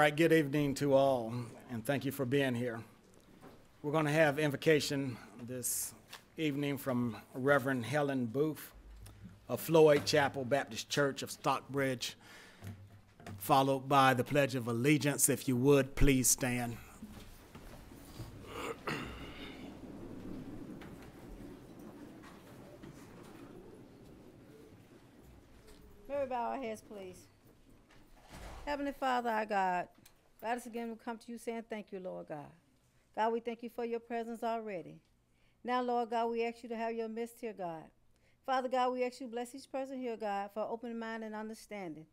right, good evening to all, and thank you for being here. We're going to have invocation this evening from Reverend Helen Booth of Floyd Chapel Baptist Church of Stockbridge, followed by the Pledge of Allegiance. If you would, please stand. May we bow our heads, please. Heavenly Father, our God, us again, we come to you saying thank you, Lord God. God, we thank you for your presence already. Now, Lord God, we ask you to have your midst here, God. Father God, we ask you to bless each person here, God, for open mind and understanding.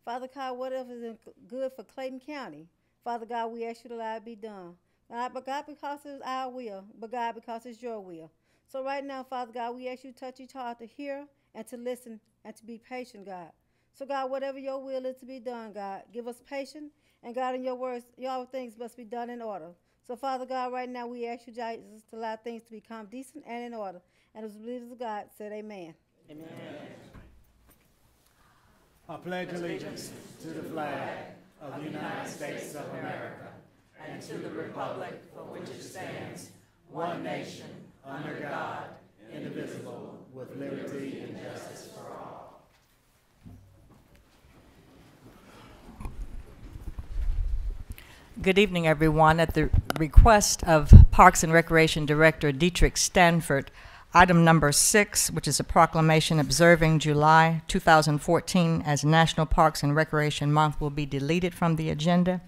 Father God, whatever is good for Clayton County, Father God, we ask you to allow it be done. But God, because it's our will, but God, because it's your will. So right now, Father God, we ask you to touch each heart to hear and to listen and to be patient, God. So, God, whatever your will is to be done, God, give us patience. And, God, in your words, all things must be done in order. So, Father God, right now we ask you, Jesus, to allow things to become decent and in order. And as believers of God, said amen. Amen. I pledge allegiance to the flag of the United States of America and to the republic for which it stands, one nation, under God, indivisible, with liberty and justice for all. Good evening, everyone. At the request of Parks and Recreation Director Dietrich Stanford, item number 6, which is a proclamation observing July 2014 as National Parks and Recreation Month, will be deleted from the agenda.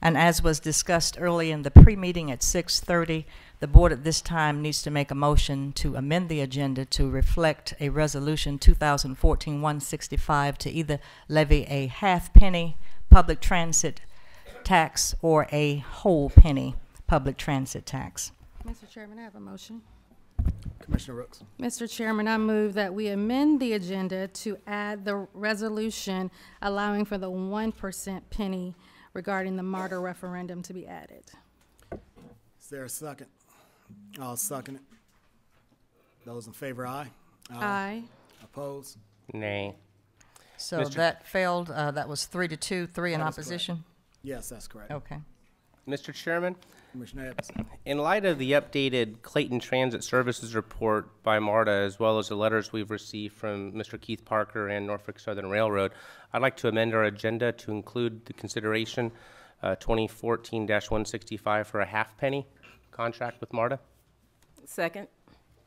And as was discussed early in the pre-meeting at 6:30, the board at this time needs to make a motion to amend the agenda to reflect a resolution 2014-165 to either levy a half-penny public transit tax or a whole penny public transit tax. Mr. Chairman, I have a motion. Commissioner Rooks. Mr. Chairman, I move that we amend the agenda to add the resolution allowing for the 1% penny regarding the MARTA referendum to be added. Is there a second? I'll second it. Those in favor, aye. Aye. Opposed? Nay. So that failed. That was 3-2, 3 in That is opposition. correct. Yes, that's correct. Okay. Mr. Chairman, Commissioner Evans. in light of the updated Clayton Transit Services report by MARTA, as well as the letters we've received from Mr. Keith Parker and Norfolk Southern Railroad, I'd like to amend our agenda to include the consideration 2014-165 for a half-penny contract with MARTA. Second.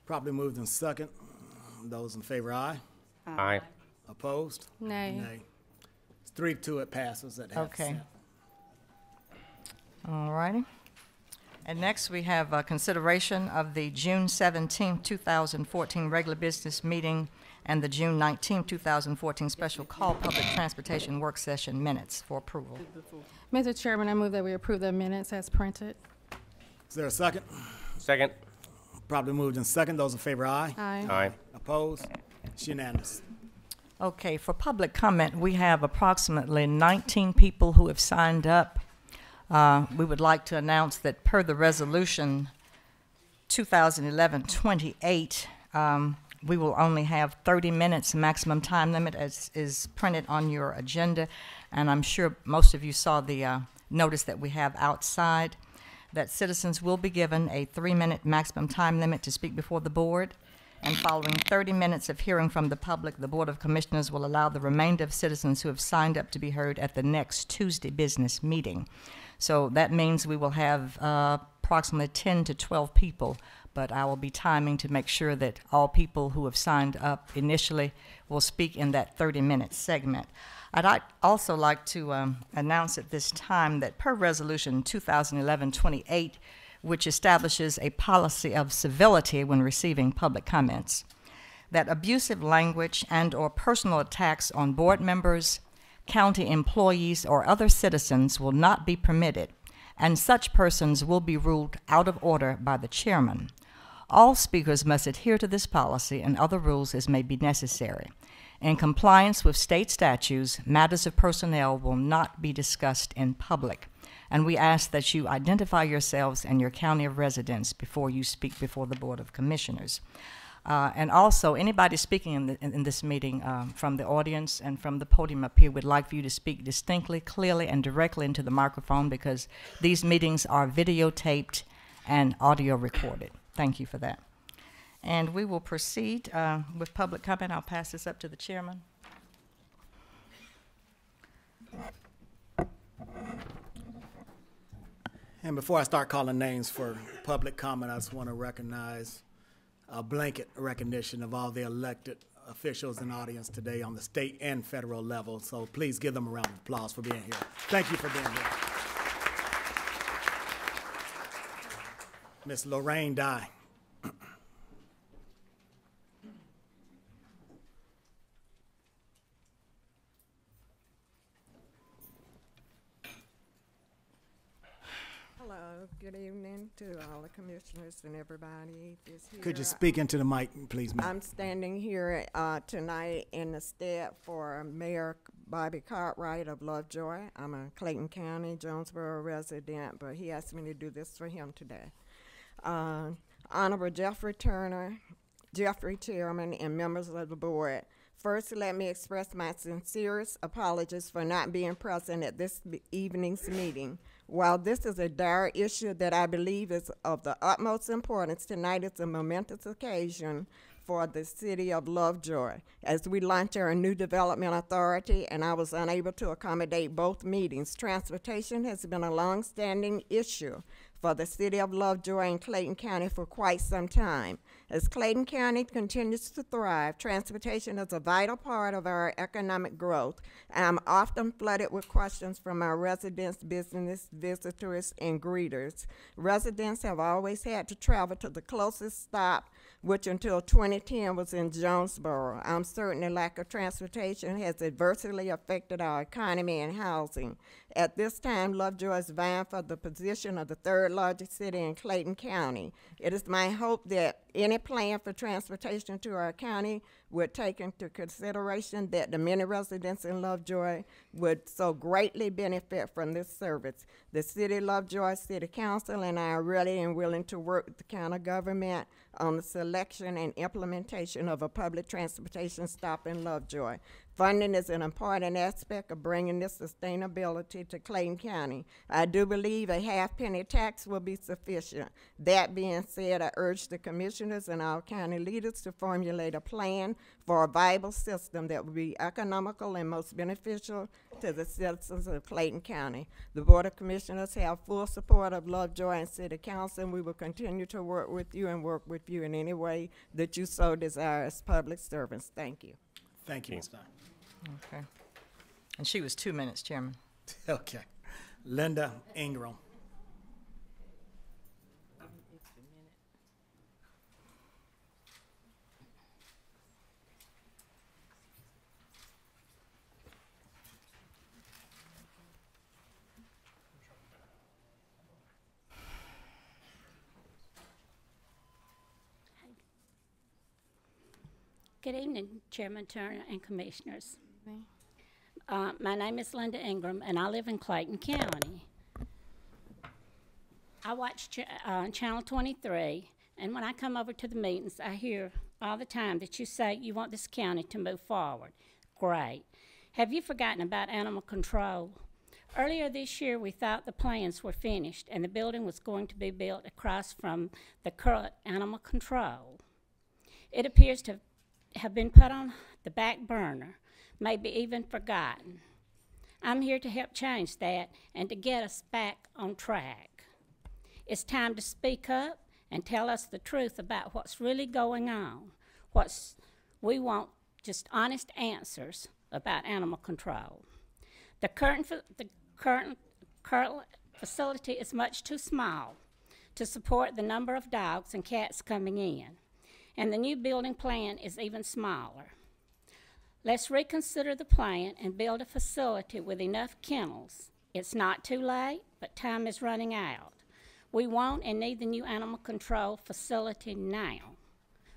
Probably moved in second. Those in favor, aye. Aye. Opposed? Nay. Nay. It's 3-2, it passes at half Okay. percent. All righty. And next we have consideration of the June 17, 2014 regular business meeting and the June 19, 2014 special call public transportation work session minutes for approval. Mr. Chairman, I move that we approve the minutes as printed. Is there a second? Second. Probably moved in second. Those in favor, aye. Aye. Aye. Opposed? It's unanimous. Okay, for public comment, we have approximately 19 people who have signed up. We would like to announce that per the resolution 2011-28, we will only have 30 minutes maximum time limit as is printed on your agenda. And I'm sure most of you saw the notice that we have outside, that citizens will be given a 3-minute maximum time limit to speak before the board. And following 30 minutes of hearing from the public, the Board of Commissioners will allow the remainder of citizens who have signed up to be heard at the next Tuesday business meeting. So that means we will have approximately 10 to 12 people, but I will be timing to make sure that all people who have signed up initially will speak in that 30-minute segment. I'd also like to announce at this time that per Resolution 2011-28, which establishes a policy of civility when receiving public comments, that abusive language and or personal attacks on board members, county employees, or other citizens will not be permitted, and such persons will be ruled out of order by the chairman. All speakers must adhere to this policy and other rules as may be necessary. In compliance with state statutes, matters of personnel will not be discussed in public, and we ask that you identify yourselves and your county of residence before you speak before the Board of Commissioners. And also, anybody speaking in this meeting from the audience and from the podium up here would like for you to speak distinctly, clearly, and directly into the microphone, because these meetings are videotaped and audio recorded. Thank you for that. And we will proceed with public comment. I'll pass this up to the chairman. And before I start calling names for public comment, I just want to recognize a blanket recognition of all the elected officials in the audience today on the state and federal level. So please give them a round of applause for being here. Thank you for being here. Miss Lorraine Dye. Hello, good evening to all the commissioners and everybody that's here. Could you speak into the mic, please, ma'am? I'm standing here tonight in the stead for Mayor Bobby Cartwright of Lovejoy. I'm a Clayton County, Jonesboro resident, but he asked me to do this for him today. Honorable Jeffrey Turner, Jeffrey Chairman, and members of the board, first, let me express my sincerest apologies for not being present at this evening's meeting. While this is a dire issue that I believe is of the utmost importance, tonight is a momentous occasion for the city of Lovejoy as we launch our new development authority, and I was unable to accommodate both meetings. Transportation has been a long-standing issue for the city of Lovejoy and Clayton County for quite some time. As Clayton County continues to thrive, transportation is a vital part of our economic growth. I'm often flooded with questions from our residents, business visitors, and greeters. Residents have always had to travel to the closest stop, which until 2010 was in Jonesboro. I'm certain the lack of transportation has adversely affected our economy and housing. At this time, Lovejoy is vying for the position of the third largest city in Clayton County. It is my hope that any plan for transportation to our county would take into consideration that the many residents in Lovejoy would so greatly benefit from this service. The City of Lovejoy City Council and I are ready and willing to work with the county government on the selection and implementation of a public transportation stop in Lovejoy. Funding is an important aspect of bringing this sustainability to Clayton County. I do believe a half-penny tax will be sufficient. That being said, I urge the commissioners and our county leaders to formulate a plan for a viable system that will be economical and most beneficial to the citizens of Clayton County. The Board of Commissioners have full support of Lovejoy and City Council, and we will continue to work with you and work with you in any way that you so desire as public servants. Thank you. Thank you, Ms. Dye. Okay. And she was 2 minutes, Chairman. Okay. Linda Ingram. Good evening, Chairman Turner and Commissioners. My name is Linda Ingram, and I live in Clayton County. I watch Channel 23, and when I come over to the meetings, I hear all the time that you say you want this county to move forward. Great. Have you forgotten about animal control? Earlier this year, we thought the plans were finished, and the building was going to be built across from the current animal control. It appears to have been put on the back burner, maybe even forgotten. I'm here to help change that and to get us back on track. It's time to speak up and tell us the truth about what's really going on. We want just honest answers about animal control. The current facility is much too small to support the number of dogs and cats coming in, and the new building plan is even smaller. Let's reconsider the plan and build a facility with enough kennels. It's not too late, but time is running out. We want and need the new animal control facility now.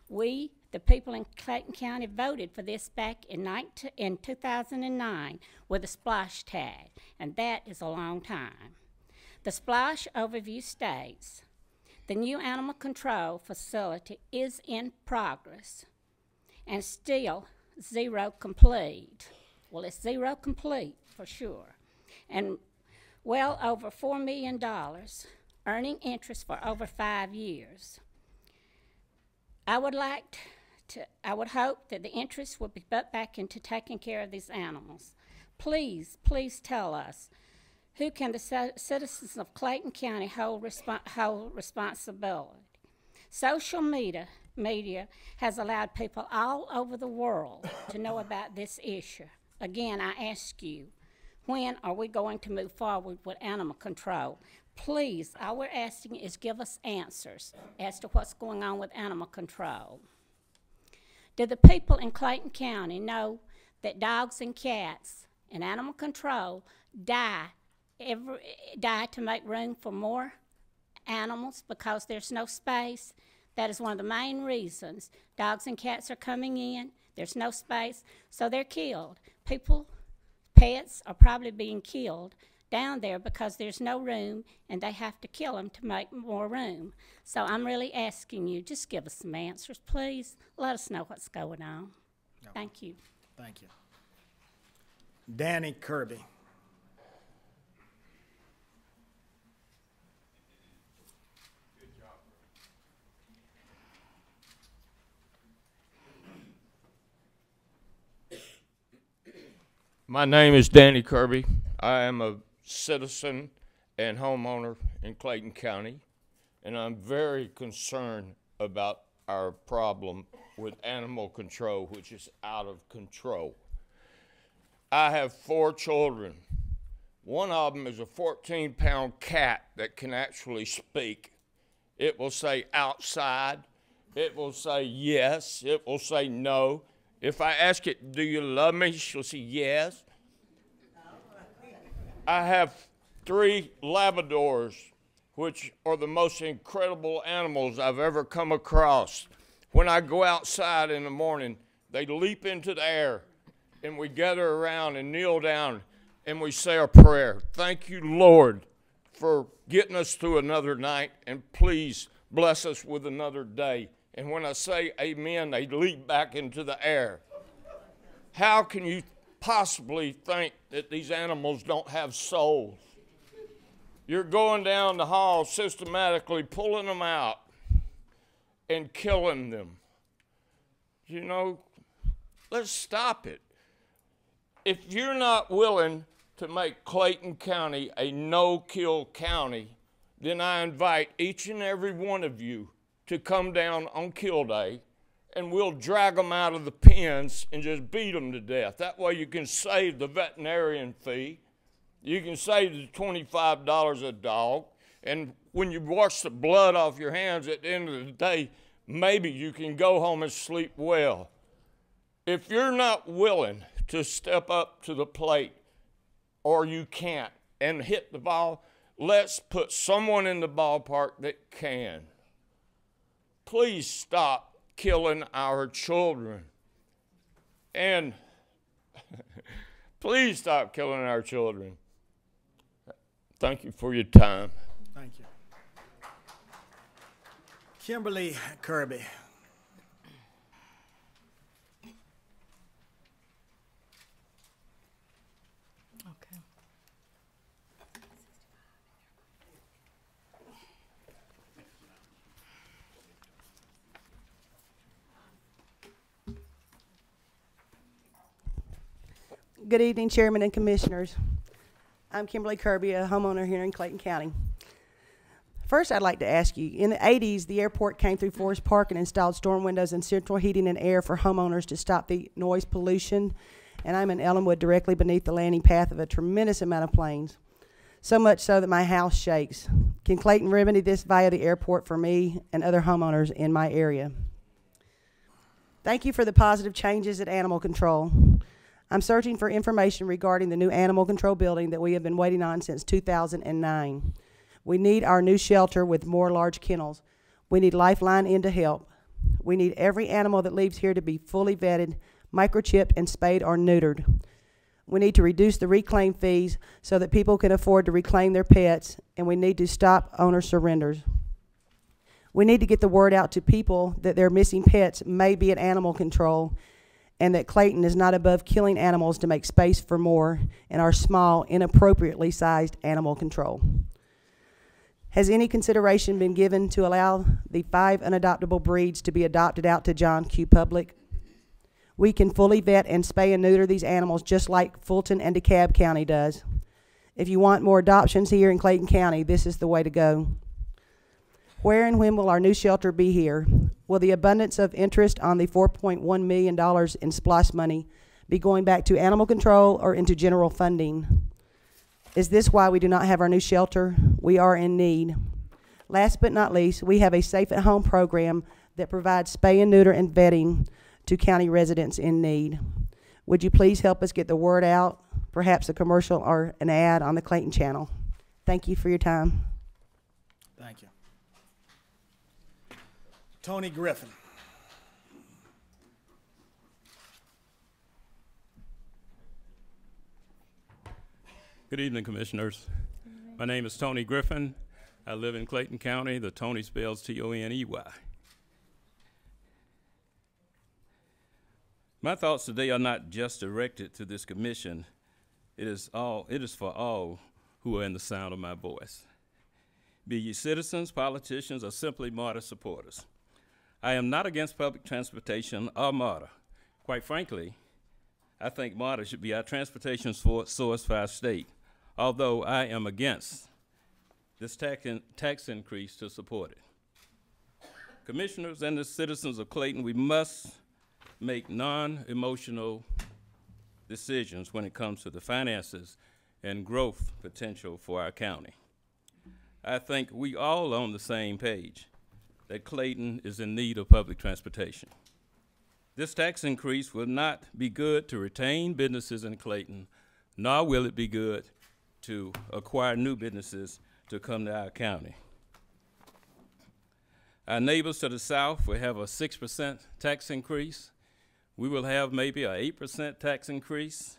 We, the people in Clayton County, voted for this back in 2009 with a splash tag, and that is a long time. The splash overview states, The new animal control facility is in progress and still zero complete. Well, it's zero complete for sure. And well over $4 million, earning interest for over 5 years. I would hope that the interest would be put back into taking care of these animals. Please, please tell us, who can the citizens of Clayton County hold responsibility? Social media has allowed people all over the world to know about this issue. Again, I ask you, when are we going to move forward with animal control? Please, all we're asking is give us answers as to what's going on with animal control. Do the people in Clayton County know that dogs and cats in animal control die to make room for more animals because there's no space? That is one of the main reasons dogs and cats are coming in. There's no space, so they're killed. Pets are probably being killed down there because there's no room and they have to kill them to make more room. So I'm really asking you, just give us some answers, please. Let us know what's going on. No. Thank you. Thank you. Danny Kirby. My name is Danny Kirby. I am a citizen and homeowner in Clayton County, and I'm very concerned about our problem with animal control, which is out of control. I have 4 children. One of them is a 14-pound cat that can actually speak. It will say outside. It will say yes. It will say no. If I ask it, do you love me? She'll say yes. I have 3 Labradors, which are the most incredible animals I've ever come across. When I go outside in the morning, they leap into the air, and we gather around and kneel down, and we say a prayer. Thank you, Lord, for getting us through another night, and please bless us with another day. And when I say amen, they leap back into the air. How can you possibly think that these animals don't have souls? You're going down the hall systematically pulling them out and killing them. You know, let's stop it. If you're not willing to make Clayton County a no-kill county, then I invite each and every one of you to come down on kill day, and we'll drag them out of the pens and just beat them to death. That way you can save the veterinarian fee. You can save the $25 a dog. And when you wash the blood off your hands at the end of the day, maybe you can go home and sleep well. If you're not willing to step up to the plate, or you can't, and hit the ball, let's put someone in the ballpark that can. Please stop killing our children. And please stop killing our children. Thank you for your time. Thank you. Kimberly Kirby. Okay. Good evening, Chairman and Commissioners. I'm Kimberly Kirby, a homeowner here in Clayton County. First, I'd like to ask you, in the 80s, the airport came through Forest Park and installed storm windows and central heating and air for homeowners to stop the noise pollution. And I'm in Ellenwood, directly beneath the landing path of a tremendous amount of planes, so much so that my house shakes. Can Clayton remedy this via the airport for me and other homeowners in my area? Thank you for the positive changes at Animal Control. I'm searching for information regarding the new animal control building that we have been waiting on since 2009. We need our new shelter with more large kennels. We need Lifeline in to help. We need every animal that leaves here to be fully vetted, microchipped, and spayed or neutered. We need to reduce the reclaim fees so that people can afford to reclaim their pets, and we need to stop owner surrenders. We need to get the word out to people that their missing pets may be at animal control and that Clayton is not above killing animals to make space for more in our small, inappropriately sized animal control. Has any consideration been given to allow the 5 unadoptable breeds to be adopted out to John Q. Public? We can fully vet and spay and neuter these animals just like Fulton and DeKalb County does. If you want more adoptions here in Clayton County, this is the way to go. Where and when will our new shelter be here? Will the abundance of interest on the $4.1 million in SPLOST money be going back to animal control or into general funding? Is this why we do not have our new shelter? We are in need. Last but not least, we have a Safe at Home program that provides spay and neuter and vetting to county residents in need. Would you please help us get the word out, perhaps a commercial or an ad on the Clayton channel? Thank you for your time. Thank you. Tony Griffin. Good evening, Commissioners. My name is Tony Griffin. I live in Clayton County. The Tony spells T-O-N-E-Y. My thoughts today are not just directed to this commission. It is for all who are in the sound of my voice. Be ye citizens, politicians, or simply MARTA supporters. I am not against public transportation or MARTA. Quite frankly, I think MARTA should be our transportation source for our state, although I am against this tax increase to support it. Commissioners and the citizens of Clayton, we must make non-emotional decisions when it comes to the finances and growth potential for our county. I think we all are on the same page that Clayton is in need of public transportation. This tax increase will not be good to retain businesses in Clayton, nor will it be good to acquire new businesses to come to our county. Our neighbors to the south will have a 6% tax increase. We will have maybe an 8% tax increase,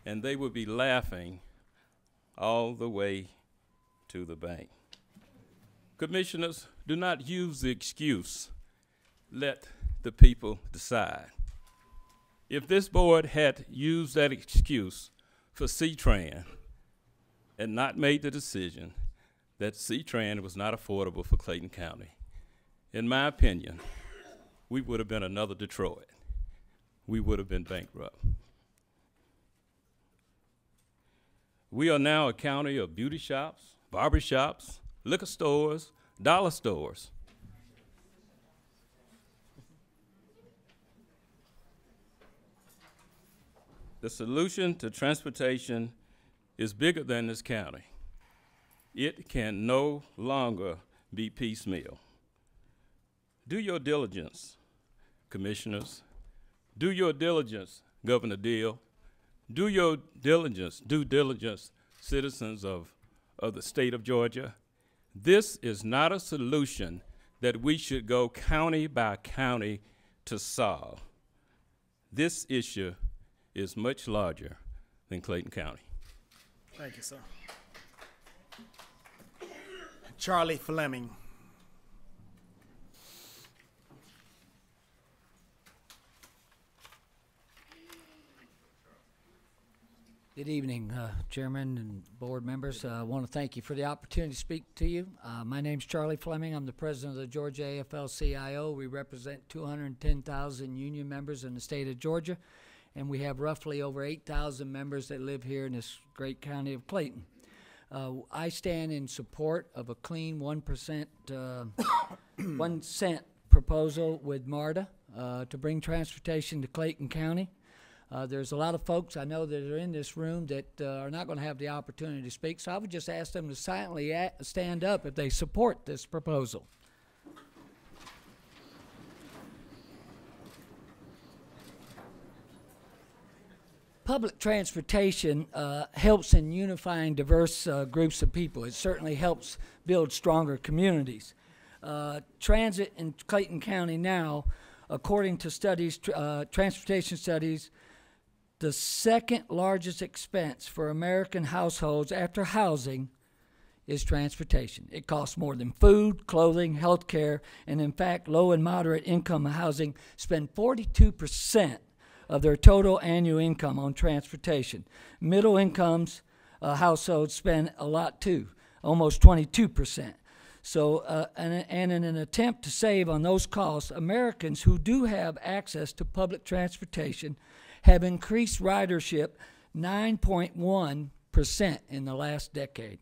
and they will be laughing all the way to the bank. Commissioners, do not use the excuse, let the people decide. If this board had used that excuse for C-Tran and not made the decision that C-Tran was not affordable for Clayton County, in my opinion, we would have been another Detroit. We would have been bankrupt. We are now a county of beauty shops, barber shops, liquor stores, dollar stores. The solution to transportation is bigger than this county. It can no longer be piecemeal. Do your diligence, commissioners. Do your diligence, Governor Deal. Do your diligence, due diligence, citizens of the state of Georgia. This is not a solution that we should go county by county to solve. This issue is much larger than Clayton County. Thank you, sir. Charlie Fleming. Good evening, Chairman and board members. I want to thank you for the opportunity to speak to you. My name's Charlie Fleming. I'm the president of the Georgia AFL-CIO. We represent 210,000 union members in the state of Georgia, and we have roughly over 8,000 members that live here in this great county of Clayton. I stand in support of a clean 1%, 1 cent proposal with MARTA to bring transportation to Clayton County. There's a lot of folks I know that are in this room that are not going to have the opportunity to speak, so I would just ask them to silently stand up if they support this proposal. Public transportation helps in unifying diverse groups of people. It certainly helps build stronger communities. Transit in Clayton County now, according to studies, transportation studies, the second largest expense for American households after housing is transportation. It costs more than food, clothing, health care, and in fact, low and moderate income housing spend 42% of their total annual income on transportation. Middle incomes households spend a lot too, almost 22%. So, and in an attempt to save on those costs, Americans who do have access to public transportation have increased ridership 9.1% in the last decade.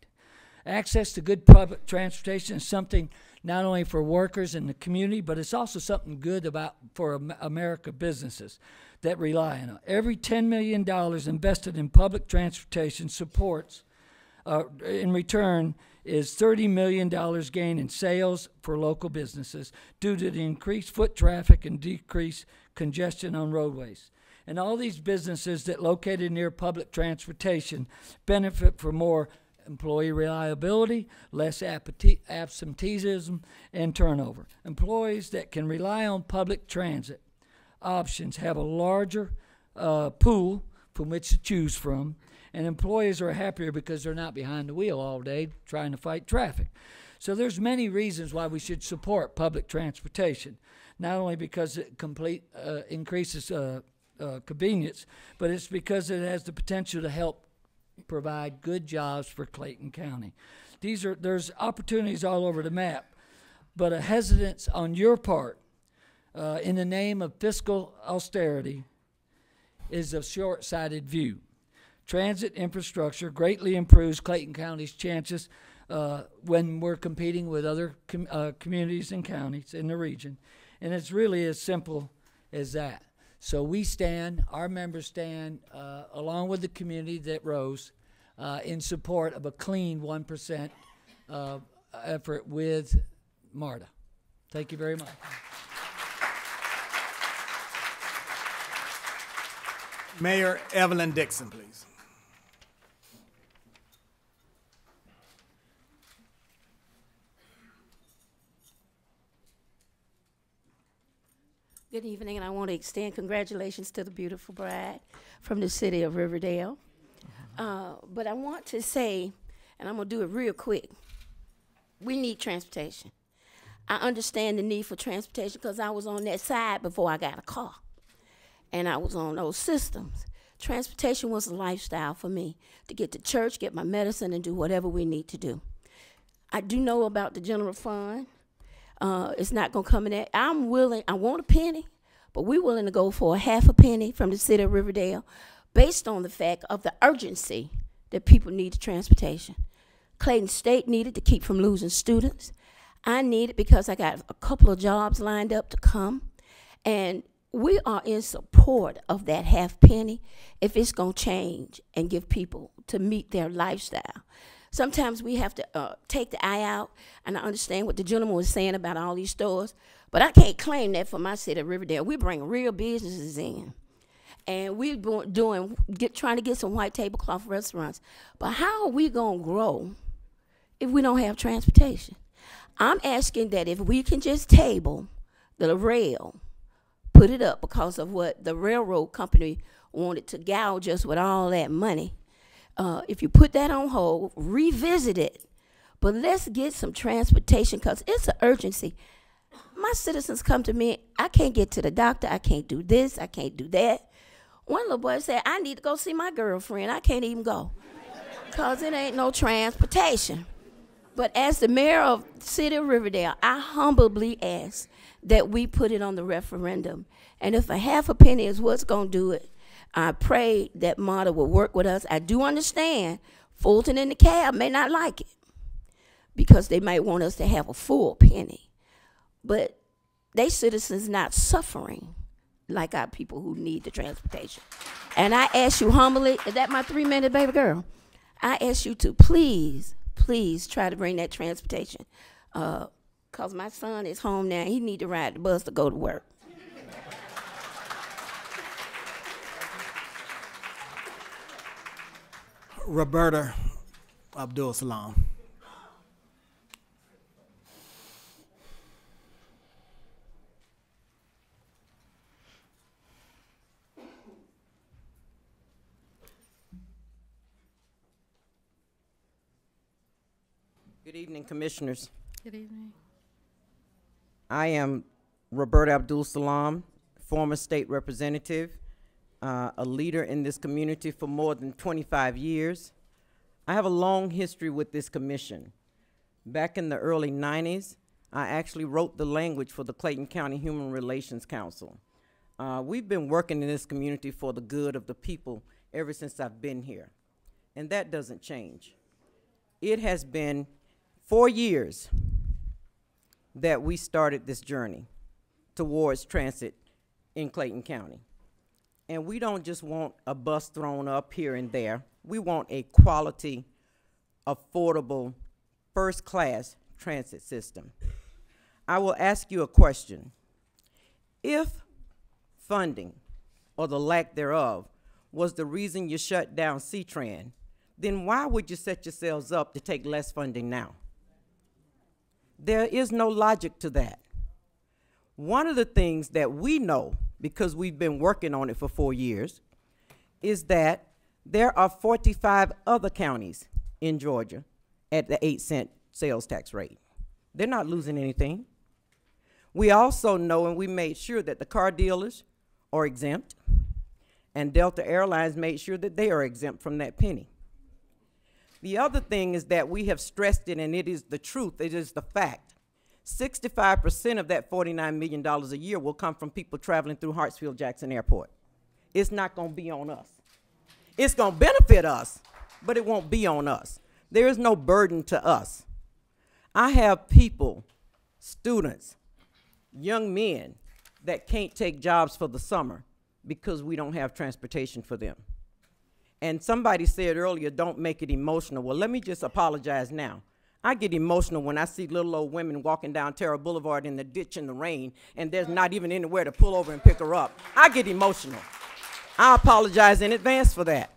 Access to good public transportation is something not only for workers in the community, but it's also something good for America businesses that rely on it. Every $10 million invested in public transportation supports, in return, is $30 million gain in sales for local businesses due to the increased foot traffic and decreased congestion on roadways. And all these businesses that located near public transportation benefit from more employee reliability, less absenteeism, and turnover. Employees that can rely on public transit options have a larger pool from which to choose from, and employees are happier because they're not behind the wheel all day trying to fight traffic. So there's many reasons why we should support public transportation, not only because it increases convenience, but it's because it has the potential to help provide good jobs for Clayton County. There's opportunities all over the map, but a hesitance on your part in the name of fiscal austerity is a short-sighted view. Transit infrastructure greatly improves Clayton County's chances when we're competing with other communities and counties in the region, and it's really as simple as that. So our members stand, along with the community that rose, in support of a clean 1% effort with MARTA. Thank you very much. Mayor Evelyn Dixon, please. Good evening, and I want to extend congratulations to the beautiful bride from the city of Riverdale. But I want to say, and I'm going to do it real quick, we need transportation. I understand the need for transportation because I was on that side before I got a car, and I was on those systems. Transportation was a lifestyle for me to get to church, get my medicine, and do whatever we need to do. I do know about the general fund. It's not going to come in that. I'm willing, I want a penny, but we're willing to go for a half a penny from the city of Riverdale based on the fact of the urgency that people need to transportation. Clayton State needed to keep from losing students. I need it because I got a couple of jobs lined up to come. And we are in support of that half penny if it's going to change and give people to meet their lifestyle. Sometimes we have to take the eye out, and I understand what the gentleman was saying about all these stores, but I can't claim that for my city of Riverdale. We bring real businesses in, and we're trying to get some white tablecloth restaurants. But how are we going to grow if we don't have transportation? I'm asking that if we can just table the rail, put it up because of what the railroad company wanted to gouge us with all that money. If you put that on hold, revisit it, but let's get some transportation because it's an urgency. My citizens come to me, I can't get to the doctor, I can't do this, I can't do that. One little boy said, I need to go see my girlfriend, I can't even go because it ain't no transportation. But as the mayor of the city of Riverdale, I humbly ask that we put it on the referendum. And if a half a penny is what's going to do it, I pray that MARTA will work with us. I do understand Fulton and the cab may not like it because they might want us to have a full penny. But they citizens not suffering like our people who need the transportation. And I ask you humbly, is that my 3-minute baby girl? I ask you to please try to bring that transportation because my son is home now. He need to ride the bus to go to work. Roberta Abdul Salam. Good evening, Commissioners. Good evening. I am Roberta Abdul Salam, former state representative, a leader in this community for more than 25 years. I have a long history with this commission. Back in the early 90s, I actually wrote the language for the Clayton County Human Relations Council. We've been working in this community for the good of the people ever since I've been here, and that doesn't change. It has been 4 years that we started this journey towards transit in Clayton County. And we don't just want a bus thrown up here and there. We want a quality, affordable, first-class transit system. I will ask you a question. If funding, or the lack thereof, was the reason you shut down C-Tran, then why would you set yourselves up to take less funding now? There is no logic to that. One of the things that we know, because we've been working on it for 4 years, is that there are 45 other counties in Georgia at the 8-cent sales tax rate. They're not losing anything. We also know, and we made sure that the car dealers are exempt, and Delta Airlines made sure that they are exempt from that penny. The other thing is that we have stressed it, and it is the truth, it is the fact. 65% of that $49 million a year will come from people traveling through Hartsfield-Jackson Airport. It's not going to be on us. It's going to benefit us, but it won't be on us. There is no burden to us. I have people, students, young men that can't take jobs for the summer because we don't have transportation for them. And somebody said earlier, don't make it emotional. Well, let me just apologize now. I get emotional when I see little old women walking down Terra Boulevard in the ditch in the rain, and there's not even anywhere to pull over and pick her up. I get emotional. I apologize in advance for that.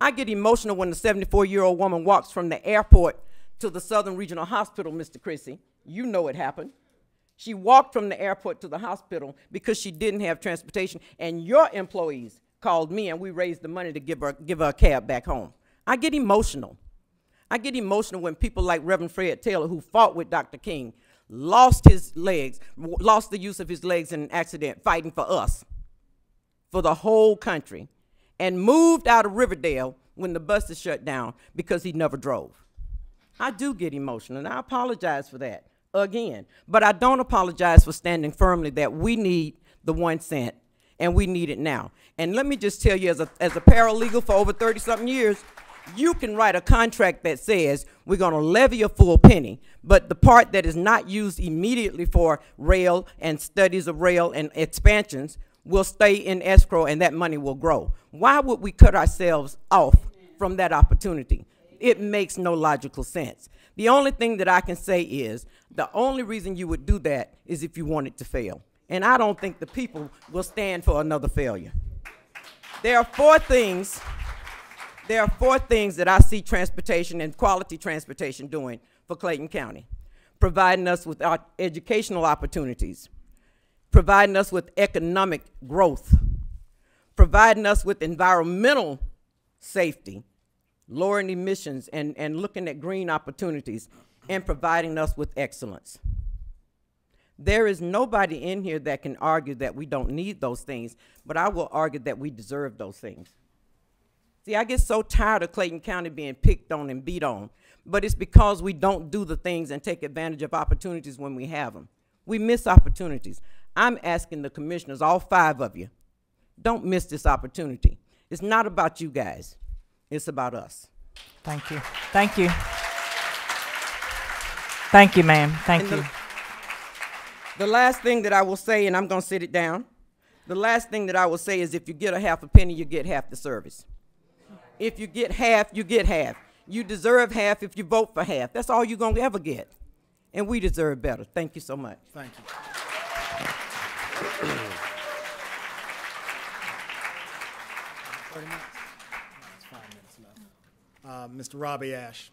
I get emotional when the 74-year-old woman walks from the airport to the Southern Regional Hospital, Mr. Chrissy. You know it happened. She walked from the airport to the hospital because she didn't have transportation, and your employees called me, and we raised the money to give her a cab back home. I get emotional. I get emotional when people like Reverend Fred Taylor, who fought with Dr. King, lost his legs, lost the use of his legs in an accident fighting for us, for the whole country, and moved out of Riverdale when the bus is shut down because he never drove. I do get emotional, and I apologize for that again. But I don't apologize for standing firmly that we need the 1 cent, and we need it now. And let me just tell you, as a paralegal for over 30-something years, you can write a contract that says we're going to levy a full penny, but the part that is not used immediately for rail and studies of rail and expansions will stay in escrow, and that money will grow. Why would we cut ourselves off from that opportunity? It makes no logical sense. The only thing that I can say is the only reason you would do that is if you want it to fail. And I don't think the people will stand for another failure. There are four things that I see transportation and quality transportation doing for Clayton County: providing us with our educational opportunities, providing us with economic growth, providing us with environmental safety, lowering emissions and looking at green opportunities, and providing us with excellence. There is nobody in here that can argue that we don't need those things, but I will argue that we deserve those things. See, I get so tired of Clayton County being picked on and beat on, but it's because we don't do the things and take advantage of opportunities when we have them. We miss opportunities. I'm asking the commissioners, all 5 of you, don't miss this opportunity. It's not about you guys. It's about us. Thank you. Thank you. Thank you, ma'am. Thank you. The last thing that I will say, and I'm going to sit it down, the last thing that I will say is if you get a half a penny, you get half the service. If you get half, you get half. You deserve half if you vote for half. That's all you're going to ever get. And we deserve better. Thank you so much. Thank you. 30 minutes? No, it's 5 minutes left. Mr. Robbie Ash.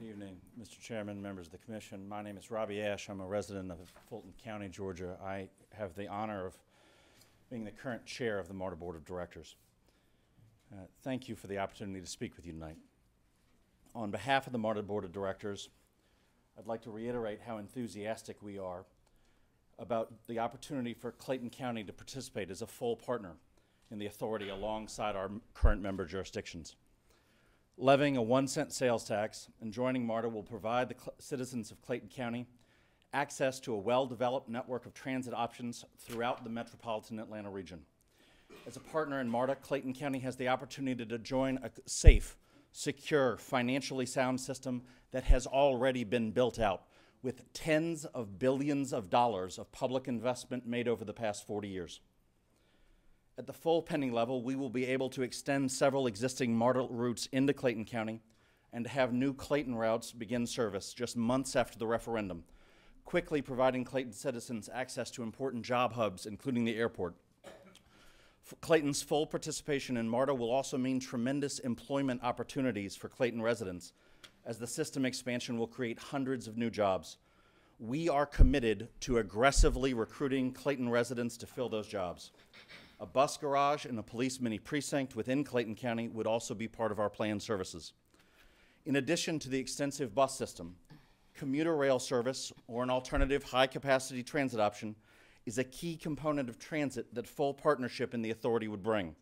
Good evening. evening, Mr. Chairman, members of the commission. My name is Robbie Ash. I'm a resident of Fulton County, Georgia. I have the honor of being the current chair of the MARTA Board of Directors. Thank you for the opportunity to speak with you tonight. On behalf of the MARTA Board of Directors, I'd like to reiterate how enthusiastic we are about the opportunity for Clayton County to participate as a full partner in the authority alongside our current member jurisdictions. Levying a 1-cent sales tax and joining MARTA will provide the citizens of Clayton County access to a well-developed network of transit options throughout the metropolitan Atlanta region. As a partner in MARTA, Clayton County has the opportunity to join a safe, secure, financially sound system that has already been built out with tens of billions of dollars of public investment made over the past 40 years. At the full penny level, we will be able to extend several existing MARTA routes into Clayton County and to have new Clayton routes begin service just months after the referendum, quickly providing Clayton citizens access to important job hubs, including the airport. Clayton's full participation in MARTA will also mean tremendous employment opportunities for Clayton residents, as the system expansion will create hundreds of new jobs. We are committed to aggressively recruiting Clayton residents to fill those jobs. A bus garage and a police mini precinct within Clayton County would also be part of our planned services. In addition to the extensive bus system, commuter rail service, or an alternative high-capacity transit option, is a key component of transit that full partnership in the authority would bring.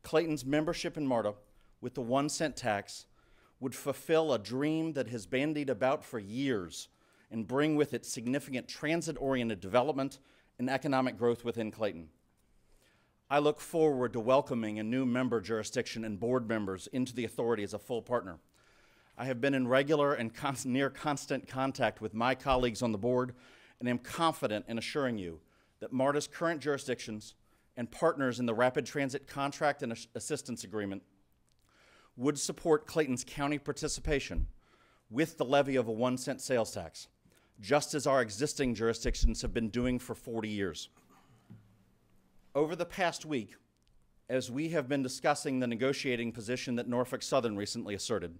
Clayton's membership in MARTA, with the 1-cent tax, would fulfill a dream that has bandied about for years and bring with it significant transit-oriented development and economic growth within Clayton. I look forward to welcoming a new member jurisdiction and board members into the authority as a full partner. I have been in regular and near constant contact with my colleagues on the board and am confident in assuring you that MARTA's current jurisdictions and partners in the Rapid Transit Contract and Assistance Agreement would support Clayton's county participation with the levy of a 1-cent sales tax, just as our existing jurisdictions have been doing for 40 years. Over the past week, as we have been discussing the negotiating position that Norfolk Southern recently asserted,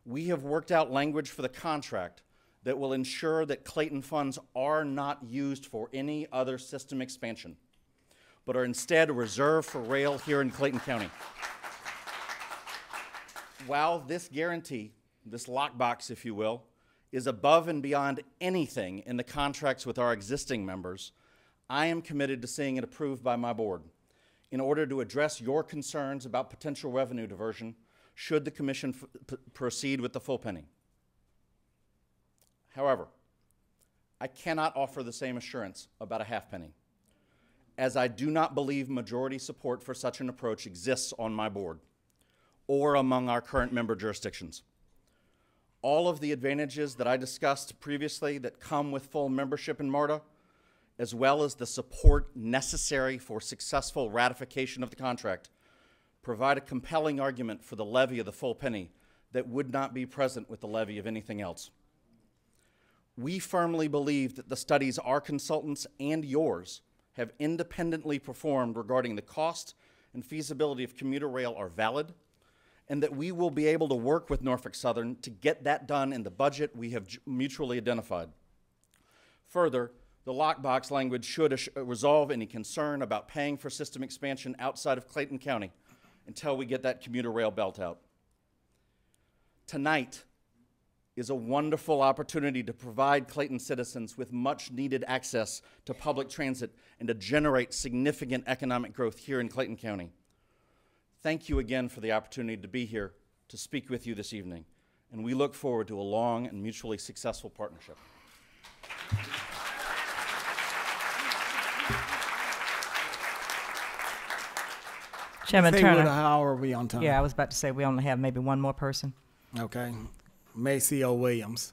we have worked out language for the contract that will ensure that Clayton funds are not used for any other system expansion, but are instead reserved for rail here in Clayton County. While this guarantee, this lockbox, if you will, is above and beyond anything in the contracts with our existing members, I am committed to seeing it approved by my board in order to address your concerns about potential revenue diversion should the commission proceed with the full penny. However, I cannot offer the same assurance about a half penny, as I do not believe majority support for such an approach exists on my board or among our current member jurisdictions. All of the advantages that I discussed previously that come with full membership in MARTA, as well as the support necessary for successful ratification of the contract, provide a compelling argument for the levy of the full penny that would not be present with the levy of anything else. We firmly believe that the studies our consultants and yours have independently performed regarding the cost and feasibility of commuter rail are valid, and that we will be able to work with Norfolk Southern to get that done in the budget we have mutually identified. Further, the lockbox language should resolve any concern about paying for system expansion outside of Clayton County until we get that commuter rail built out. Tonight is a wonderful opportunity to provide Clayton citizens with much needed access to public transit and to generate significant economic growth here in Clayton County. Thank you again for the opportunity to be here to speak with you this evening, and we look forward to a long and mutually successful partnership. Chairman Hey, Turner. Wood, how are we on time? Yeah, I was about to say we only have maybe one more person. Okay. Maceo Williams.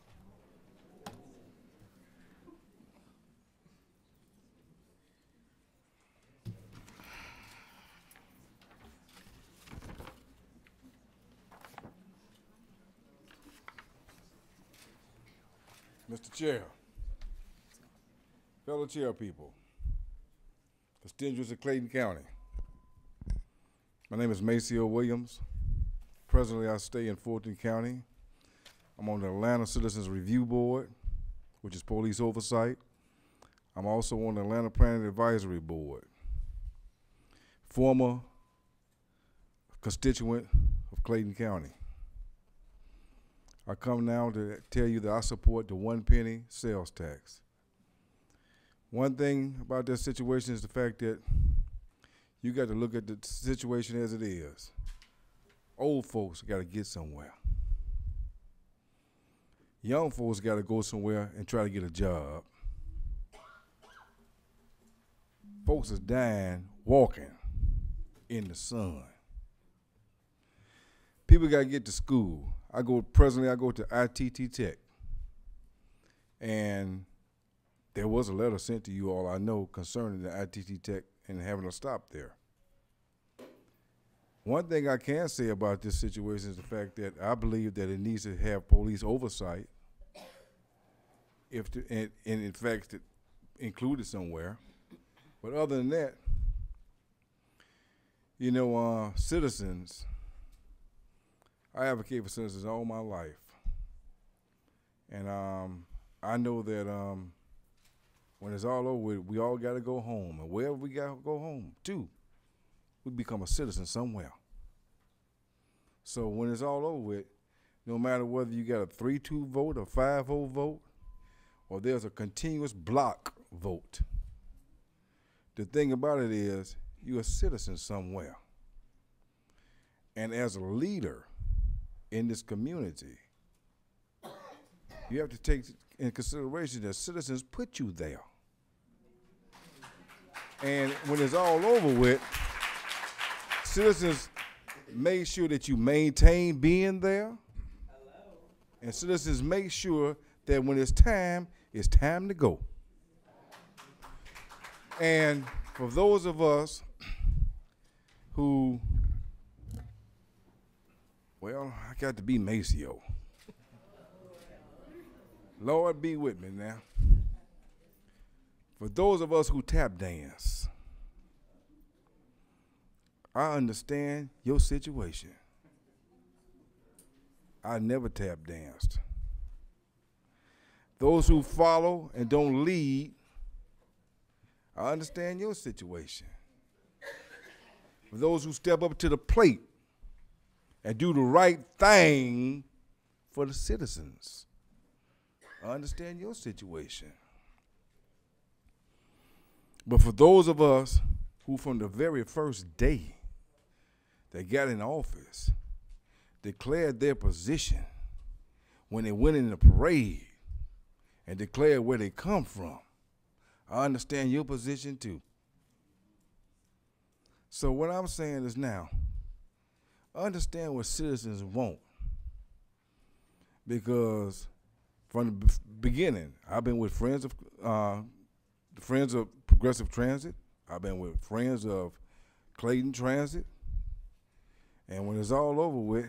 Mr. Chair, fellow chair people, constituents of Clayton County, my name is Maceo Williams. Presently, I stay in Fulton County. I'm on the Atlanta Citizens Review Board, which is police oversight. I'm also on the Atlanta Planning Advisory Board. Former constituent of Clayton County. I come now to tell you that I support the 1 penny sales tax. One thing about this situation is the fact that you got to look at the situation as it is. Old folks got to get somewhere. Young folks got to go somewhere and try to get a job. Folks is dying walking in the sun. People got to get to school. Presently I go to ITT Tech. And there was a letter sent to you all, I know, concerning the ITT Tech and having a stop there. One thing I can say about this situation is the fact that I believe that it needs to have police oversight, and in fact included somewhere. But other than that, you know, citizens, I advocate for citizens all my life. And I know that when it's all over with, we all got to go home. And wherever we got to go home to, we become a citizen somewhere. So when it's all over with, no matter whether you got a 3-2 vote, a 5-0 vote, or there's a continuous block vote, the thing about it is you're a citizen somewhere. And as a leader in this community, you have to take in consideration that citizens put you there. And when it's all over with, citizens make sure that you maintain being there. And citizens make sure that when it's time to go. And for those of us who, well, I got to be Maceo. Lord be with me now. For those of us who tap dance, I understand your situation. I never tap danced. Those who follow and don't lead, I understand your situation. For those who step up to the plate and do the right thing for the citizens, I understand your situation. But for those of us who from the very first day they got in office, declared their position when they went in the parade and declared where they come from, I understand your position too. So what I'm saying is now, understand what citizens want. Because from the beginning, I've been with Friends of Progressive Transit. I've been with Friends of Clayton Transit. And when it's all over with,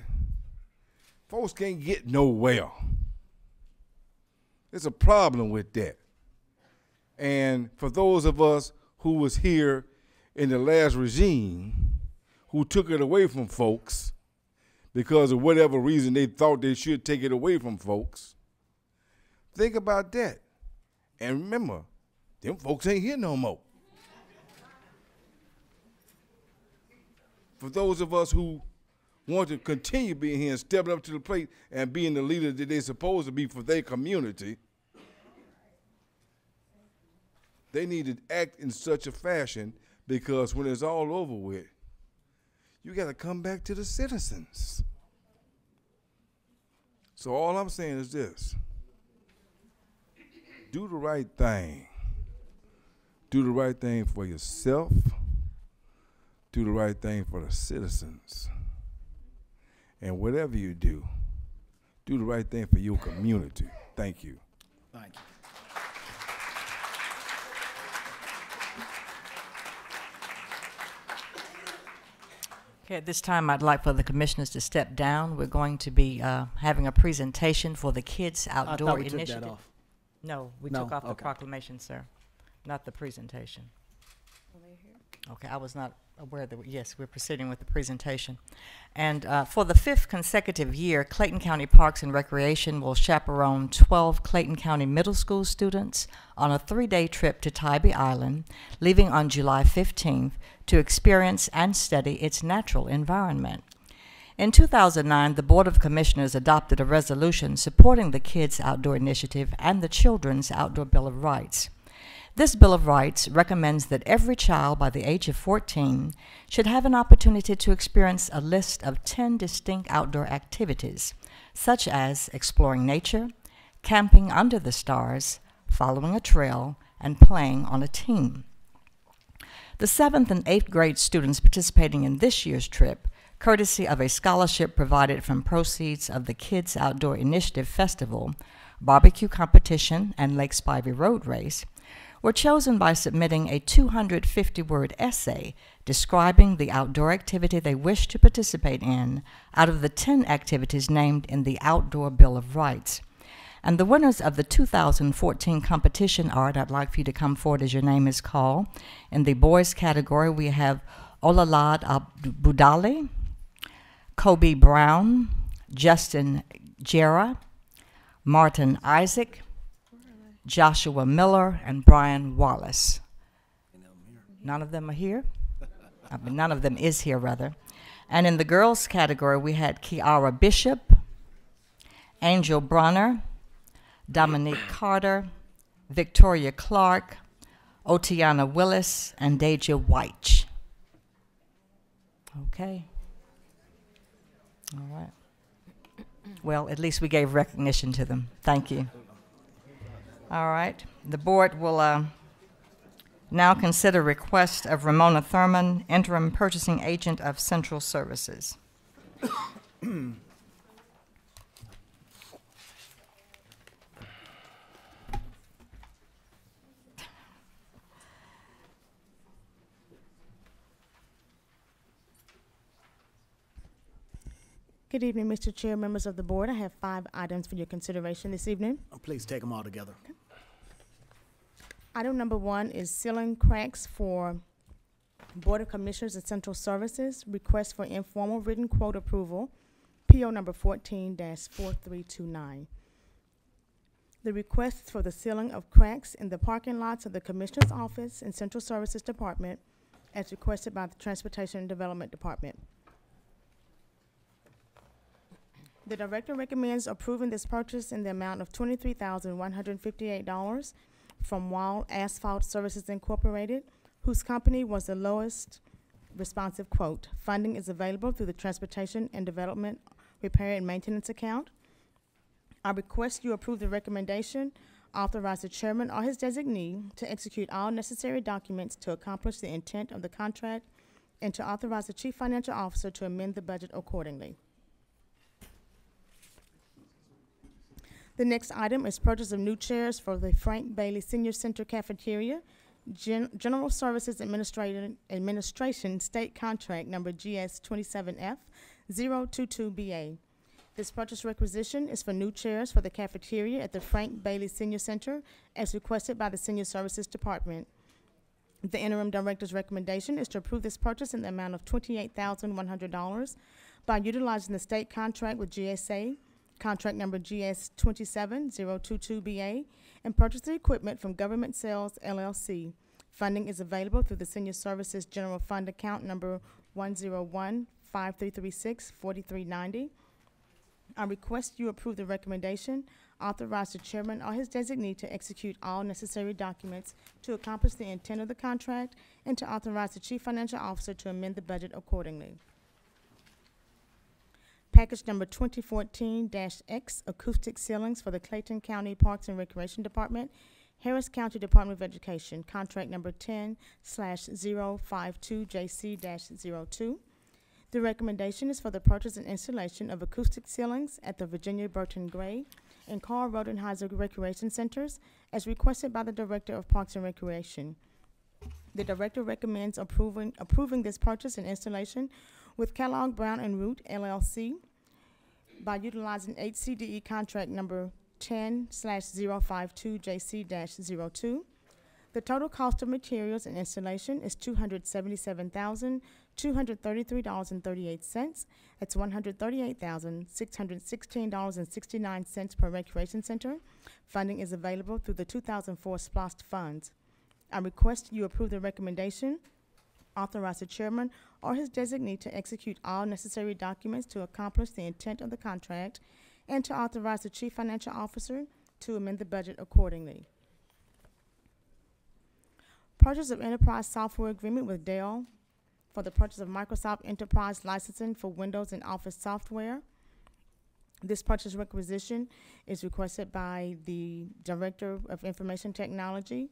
folks can't get nowhere. There's a problem with that. And for those of us who was here in the last regime, who took it away from folks because of whatever reason they thought they should take it away from folks, think about that. And remember, them folks ain't here no more. For those of us who want to continue being here and stepping up to the plate and being the leader that they're supposed to be for their community, they need to act in such a fashion, because when it's all over with, you got to come back to the citizens. So all I'm saying is this: do the right thing. Do the right thing for yourself. Do the right thing for the citizens. And whatever you do the right thing for your community. Thank you. Thank you. Okay, at this time, I'd like for the commissioners to step down. We're going to be having a presentation for the Kids Outdoor I thought we Initiative. took that off. No, we No, took off the okay. proclamation, sir, not the presentation. Okay, I was not aware that, yes, we're proceeding with the presentation. And for the 5th consecutive year, Clayton County Parks and Recreation will chaperone 12 Clayton County middle school students on a 3-day trip to Tybee Island, leaving on July 15th to experience and study its natural environment. In 2009, the Board of Commissioners adopted a resolution supporting the Kids Outdoor Initiative and the Children's Outdoor Bill of Rights. This Bill of Rights recommends that every child by the age of 14 should have an opportunity to experience a list of 10 distinct outdoor activities, such as exploring nature, camping under the stars, following a trail, and playing on a team. The 7th and 8th grade students participating in this year's trip, courtesy of a scholarship provided from proceeds of the Kids Outdoor Initiative Festival, barbecue competition, and Lake Spivey Road Race, were chosen by submitting a 250-word essay describing the outdoor activity they wish to participate in out of the 10 activities named in the Outdoor Bill of Rights. And the winners of the 2014 competition are, and I'd like for you to come forward as your name is called. In the boys category, we have Olalad Budali, Kobe Brown, Justin Jera, Martin Isaac, Joshua Miller, and Brian Wallace. None of them are here? I mean, none of them is here, rather. And in the girls category, we had Kiara Bishop, Angel Brunner, Dominique Carter, Victoria Clark, Otiana Willis, and Deja White. Okay. All right. Well, at least we gave recognition to them. Thank you. All right. The board will now consider request of Ramona Thurman, interim purchasing agent of Central Services. Good evening, Mr. Chair, members of the board. I have 5 items for your consideration this evening. Please take them all together. Item number 1 is sealing cracks for Board of Commissioners and Central Services. Request for informal written quote approval, PO number 14-4329. The request for the sealing of cracks in the parking lots of the Commissioner's Office and Central Services Department as requested by the Transportation and Development Department. The director recommends approving this purchase in the amount of $23,158 from Wall Asphalt Services Incorporated, whose company was the lowest responsive quote. Funding is available through the Transportation and Development Repair and Maintenance account. I request you approve the recommendation, authorize the chairman or his designee to execute all necessary documents to accomplish the intent of the contract, and to authorize the chief financial officer to amend the budget accordingly. The next item is purchase of new chairs for the Frank Bailey Senior Center Cafeteria, General Services Administration State Contract Number GS27F022BA. This purchase requisition is for new chairs for the cafeteria at the Frank Bailey Senior Center as requested by the Senior Services Department. The interim director's recommendation is to approve this purchase in the amount of $28,100 by utilizing the state contract with GSA, contract number GS27022BA, and purchase the equipment from Government Sales, LLC. Funding is available through the Senior Services General Fund account number 101-5336-4390. I request you approve the recommendation, authorize the chairman or his designee to execute all necessary documents to accomplish the intent of the contract, and to authorize the chief financial officer to amend the budget accordingly. Package number 2014-X, acoustic ceilings for the Clayton County Parks and Recreation Department, Harris County Department of Education, contract number 10/052JC-02. The recommendation is for the purchase and installation of acoustic ceilings at the Virginia Burton Gray and Carl Rodenheiser Recreation Centers as requested by the Director of Parks and Recreation. The Director recommends approving this purchase and installation with Kellogg Brown and Root, LLC, by utilizing HCDE contract number 10/052JC-02. The total cost of materials and installation is $277,233.38. That's $138,616.69 per recreation center. Funding is available through the 2004 SPLOST funds. I request you approve the recommendation, authorize the chairman or his designee to execute all necessary documents to accomplish the intent of the contract, and to authorize the chief financial officer to amend the budget accordingly. Purchase of enterprise software agreement with Dell for the purchase of Microsoft Enterprise licensing for Windows and Office software. This purchase requisition is requested by the Director of Information Technology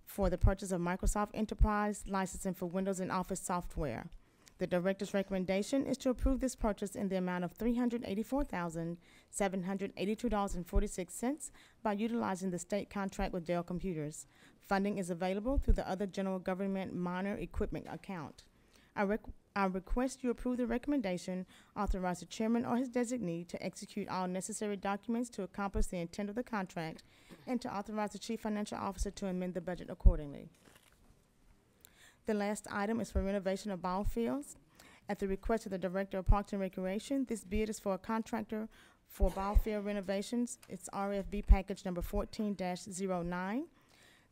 for the purchase of Microsoft Enterprise licensing for Windows and Office software. The Director's recommendation is to approve this purchase in the amount of $384,782.46 by utilizing the state contract with Dell Computers. Funding is available through the other general government minor equipment account. I request you approve the recommendation, authorize the chairman or his designee to execute all necessary documents to accomplish the intent of the contract, and to authorize the chief financial officer to amend the budget accordingly. The last item is for renovation of ball fields. At the request of the Director of Parks and Recreation, this bid is for a contractor for ball field renovations. It's RFB package number 14-09.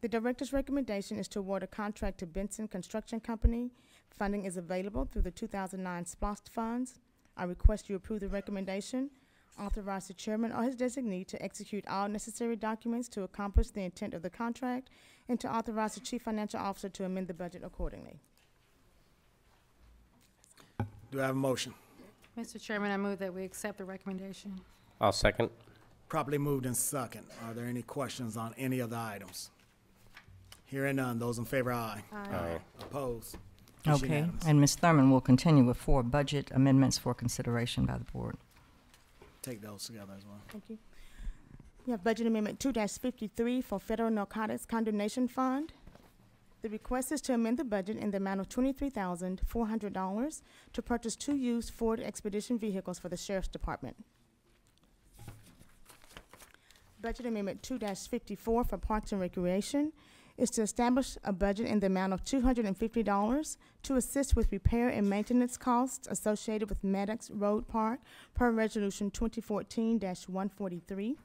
The Director's recommendation is to award a contract to Benson Construction Company. Funding is available through the 2009 SPLOST funds. I request you approve the recommendation, authorize the chairman or his designee to execute all necessary documents to accomplish the intent of the contract, and to authorize the chief financial officer to amend the budget accordingly. Do I have a motion? Mr. Chairman, I move that we accept the recommendation. I'll second. Properly moved in second. Are there any questions on any of the items? Hearing none, those in favor, aye. Aye. Opposed? It's Okay, unanimous. and Ms. Thurman will continue with 4 budget amendments for consideration by the board. Take those together as well. Thank you. We have Budget Amendment 2-53 for Federal Narcotics Condemnation Fund. The request is to amend the budget in the amount of $23,400 to purchase 2 used Ford Expedition vehicles for the Sheriff's Department. Budget Amendment 2-54 for Parks and Recreation is to establish a budget in the amount of $250 to assist with repair and maintenance costs associated with Maddox Road Park per Resolution 2014-143.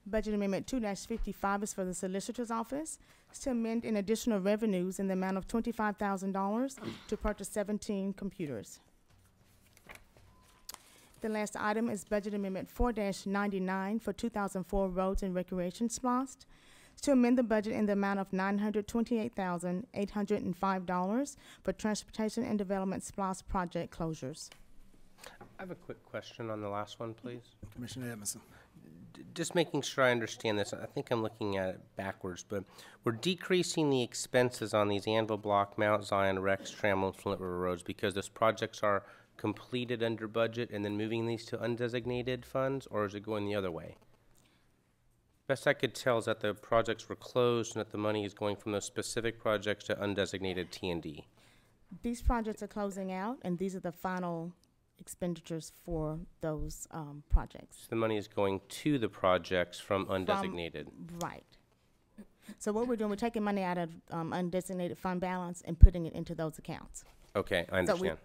Budget Amendment 2-55 is for the Solicitor's Office. It's to amend in additional revenues in the amount of $25,000 to purchase 17 computers. The last item is Budget Amendment 4-99 for 2004 Roads and Recreation SPLOST. It's to amend the budget in the amount of $928,805 for Transportation and Development SPLOST project closures. I have a quick question on the last one, please. Commissioner Edmondson. Just making sure I understand this. I think I'm looking at it backwards, but we're decreasing the expenses on these Anvil Block, Mount Zion, Rex, Trammell, and Flint River roads because those projects are completed under budget, and then moving these to undesignated funds, or is it going the other way? Best I could tell is that the projects were closed and that the money is going from those specific projects to undesignated T&D. These projects are closing out, and these are the final expenditures for those projects. So the money is going to the projects from undesignated. Right. So what we're doing, we're taking money out of undesignated fund balance and putting it into those accounts. Okay, I So we- understand.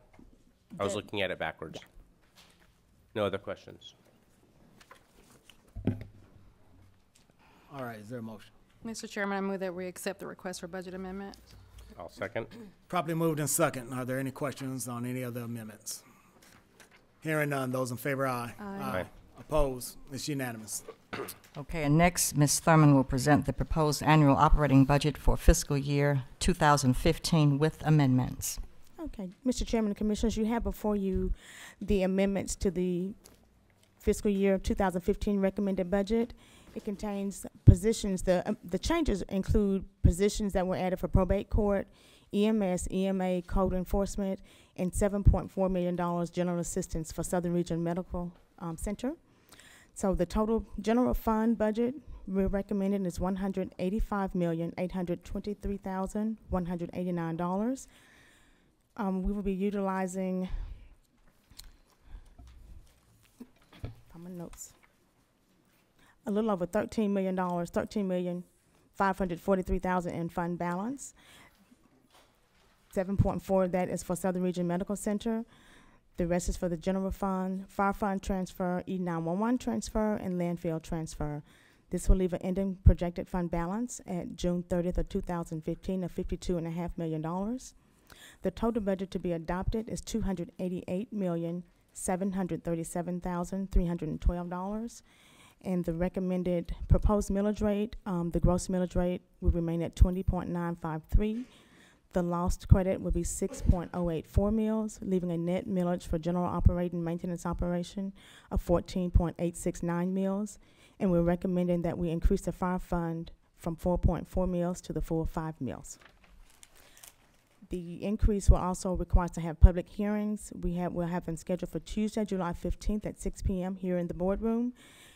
I was looking at it backwards. Yeah. No other questions? All right, is there a motion? Mr. Chairman, I move that we accept the request for budget amendment. I'll second. Properly moved in second. Are there any questions on any of the amendments? Hearing none, those in favor, aye. Aye. Opposed? It's unanimous. Okay, and next, Ms. Thurman will present the proposed annual operating budget for fiscal year 2015 with amendments. Okay, Mr. Chairman and Commissioners, you have before you the amendments to the fiscal year 2015 recommended budget. It contains positions, the changes include positions that were added for probate court, EMS, EMA, code enforcement, and $7.4 million general assistance for Southern Region Medical Center. So the total general fund budget we're recommending is $185,823,189. We will be utilizing, my notes, a little over $13 million, $13,543,000 in fund balance. 7.4 of that is for Southern Region Medical Center. The rest is for the general fund, fire fund transfer, E911 transfer, and landfill transfer. This will leave an ending projected fund balance at June 30th of 2015 of $52.5 million. The total budget to be adopted is $288,737,312. And the recommended proposed millage rate, the gross millage rate will remain at 20.953. The lost credit will be 6.084 mils, leaving a net millage for general operating maintenance operation of 14.869 mils. And we're recommending that we increase the fire fund from 4.4 mils to the full 5 mils. The increase will also require us to have public hearings. We'll have them scheduled for Tuesday, July 15th at 6 p.m. here in the boardroom.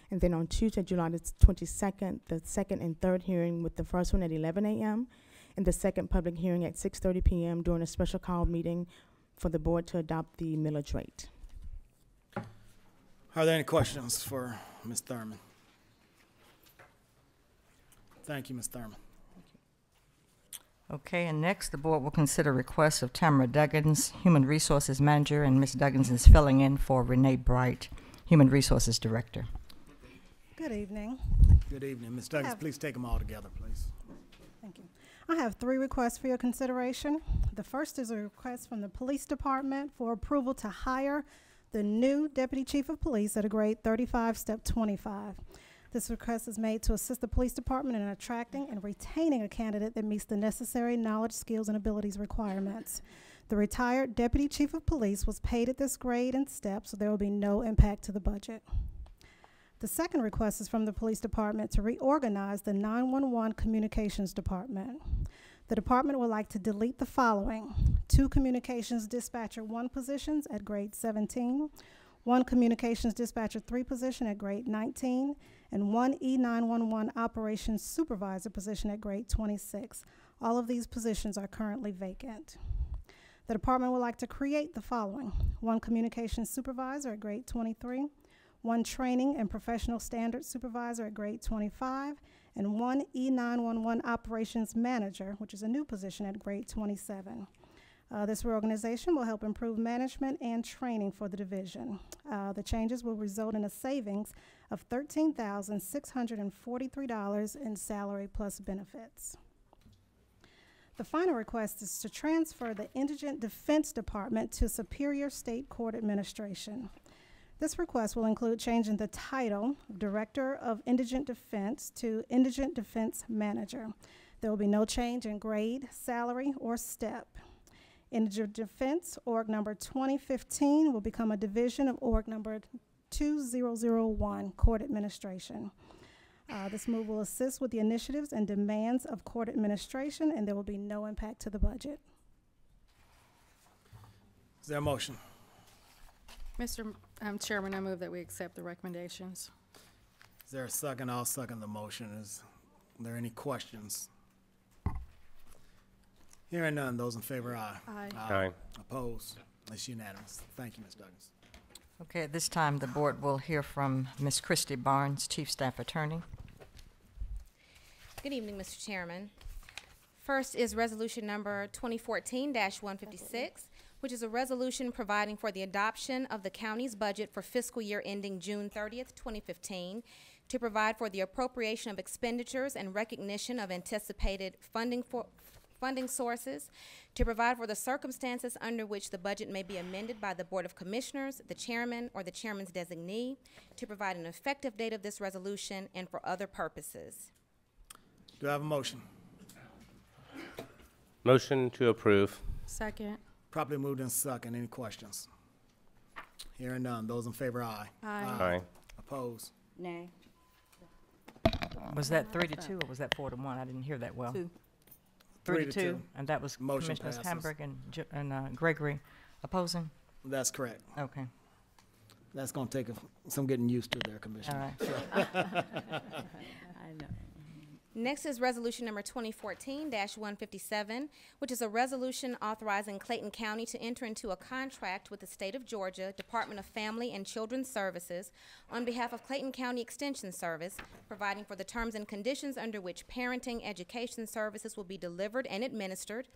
And then on Tuesday, July the 22nd, the second and third hearing, with the first one at 11 a.m. and the second public hearing at 6:30 p.m. during a special call meeting for the board to adopt the millage rate. Are there any questions for Ms. Thurman? Thank you, Ms. Thurman. Okay, and next, the board will consider requests of Tamara Duggins, Human Resources Manager, and Ms. Duggins is filling in for Renee Bright, Human Resources Director. Good evening. Good evening. Ms. Duggins, please take them all together, please. Thank you. I have 3 requests for your consideration. The first is a request from the Police Department for approval to hire the new Deputy Chief of Police at a grade 35, step 25. This request is made to assist the Police Department in attracting and retaining a candidate that meets the necessary knowledge, skills, and abilities requirements. The retired Deputy Chief of Police was paid at this grade and step, so there will be no impact to the budget. The second request is from the Police Department to reorganize the 911 Communications Department. The department would like to delete the following: 2 Communications Dispatcher 1 positions at grade 17, 1 Communications Dispatcher 3 position at grade 19, and 1 E911 Operations Supervisor position at grade 26. All of these positions are currently vacant. The department would like to create the following: 1 Communications Supervisor at grade 23, 1 Training and Professional Standards Supervisor at grade 25, and 1 E911 Operations Manager, which is a new position at grade 27. This reorganization will help improve management and training for the division. The changes will result in a savings of $13,643 in salary plus benefits. The final request is to transfer the Indigent Defense Department to Superior State Court Administration. This request will include changing the title of Director of Indigent Defense to Indigent Defense Manager. There will be no change in grade, salary, or step. Indigent Defense, Org number 2015, will become a division of Org number 2001, Court Administration. This move will assist with the initiatives and demands of court administration, and there will be no impact to the budget. Is there a motion? Mr. Chairman, I move that we accept the recommendations. Is there a second? I'll second the motion. Is there any questions? Hearing none, those in favor, aye. Aye. Aye. Opposed? It's unanimous. Thank you, Ms. Duggins. Okay, at this time, the board will hear from Ms. Christy Barnes, Chief Staff Attorney. Good evening, Mr. Chairman. First is resolution number 2014-156, which is a resolution providing for the adoption of the county's budget for fiscal year ending June 30th, 2015, to provide for the appropriation of expenditures and recognition of anticipated funding sources, to provide for the circumstances under which the budget may be amended by the Board of Commissioners, the chairman, or the chairman's designee, to provide an effective date of this resolution, and for other purposes. Do I have a motion? Motion to approve. Second. Properly moved and second. Any questions? Hearing none. Those in favor, aye. Aye. Aye. Opposed? Nay. Was that 3-2 or was that 4-1? I didn't hear that well. 2. 3-2, and that was Motion Commissioners passes. Hamburg and Gregory opposing? That's correct. Okay. That's going to take some getting used to there, Commissioner. All right. I know. Next is resolution number 2014-157, which is a resolution authorizing Clayton County to enter into a contract with the State of Georgia Department of Family and Children's Services on behalf of Clayton County Extension Service, providing for the terms and conditions under which parenting education services will be delivered and administered,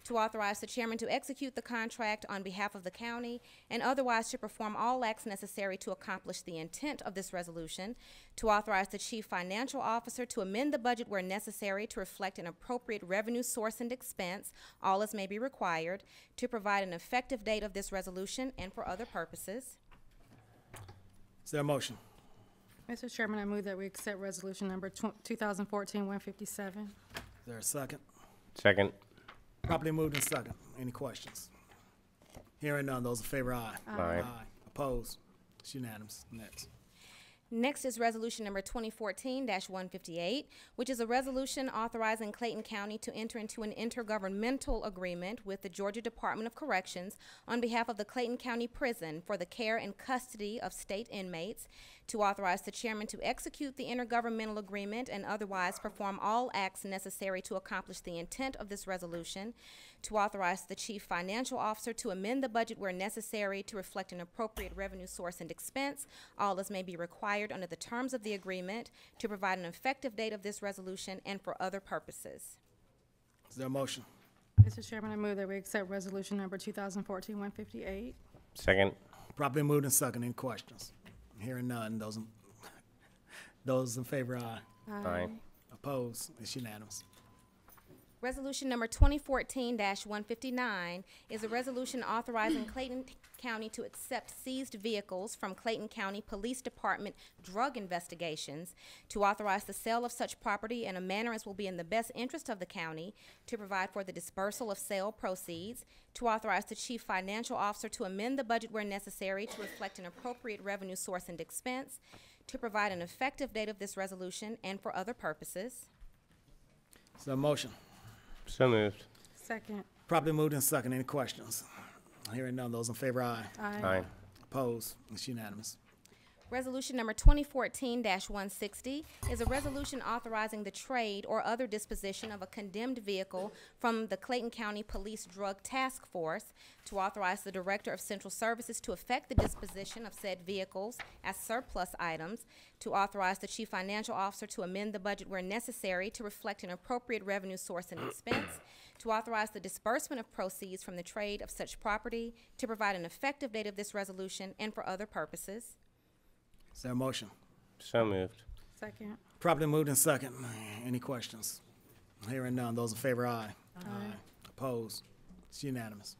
to authorize the chairman to execute the contract on behalf of the county, and otherwise to perform all acts necessary to accomplish the intent of this resolution, to authorize the chief financial officer to amend the budget where necessary to reflect an appropriate revenue source and expense, all as may be required, to provide an effective date of this resolution and for other purposes. Is there a motion? Mr. Chairman, I move that we accept resolution number 2014-157. Is there a second? Second. Properly moved and second. Any questions? Hearing none, those in favor, aye. Aye. Opposed? It's unanimous. Next. Next is resolution number 2014-158, which is a resolution authorizing Clayton County to enter into an intergovernmental agreement with the Georgia Department of Corrections on behalf of the Clayton County Prison for the care and custody of state inmates, to authorize the chairman to execute the intergovernmental agreement and otherwise perform all acts necessary to accomplish the intent of this resolution, to authorize the chief financial officer to amend the budget where necessary to reflect an appropriate revenue source and expense, all as may be required under the terms of the agreement, to provide an effective date of this resolution and for other purposes. Is there a motion? Mr. Chairman, I move that we accept resolution number 2014-158. Second. Properly moved and second. Any questions? Hearing none, those in favor, aye. Aye. Opposed? It's unanimous. Resolution number 2014-159 is a resolution authorizing Clayton County to accept seized vehicles from Clayton County Police Department drug investigations, to authorize the sale of such property in a manner as will be in the best interest of the county, to provide for the dispersal of sale proceeds, to authorize the chief financial officer to amend the budget where necessary to reflect an appropriate revenue source and expense, to provide an effective date of this resolution and for other purposes. Is there a motion? So moved. Second. Properly moved and second. Any questions? Hearing none, those in favor, aye. Aye. Opposed? It's unanimous. Resolution number 2014-160 is a resolution authorizing the trade or other disposition of a condemned vehicle from the Clayton County Police Drug Task Force, to authorize the Director of Central Services to effect the disposition of said vehicles as surplus items, to authorize the Chief Financial Officer to amend the budget where necessary to reflect an appropriate revenue source and expense, to authorize the disbursement of proceeds from the trade of such property, to provide an effective date of this resolution and for other purposes. Is there a motion? So moved. Second. Properly moved and second. Any questions? Hearing none, those in favor, aye. Aye. Opposed? It's unanimous.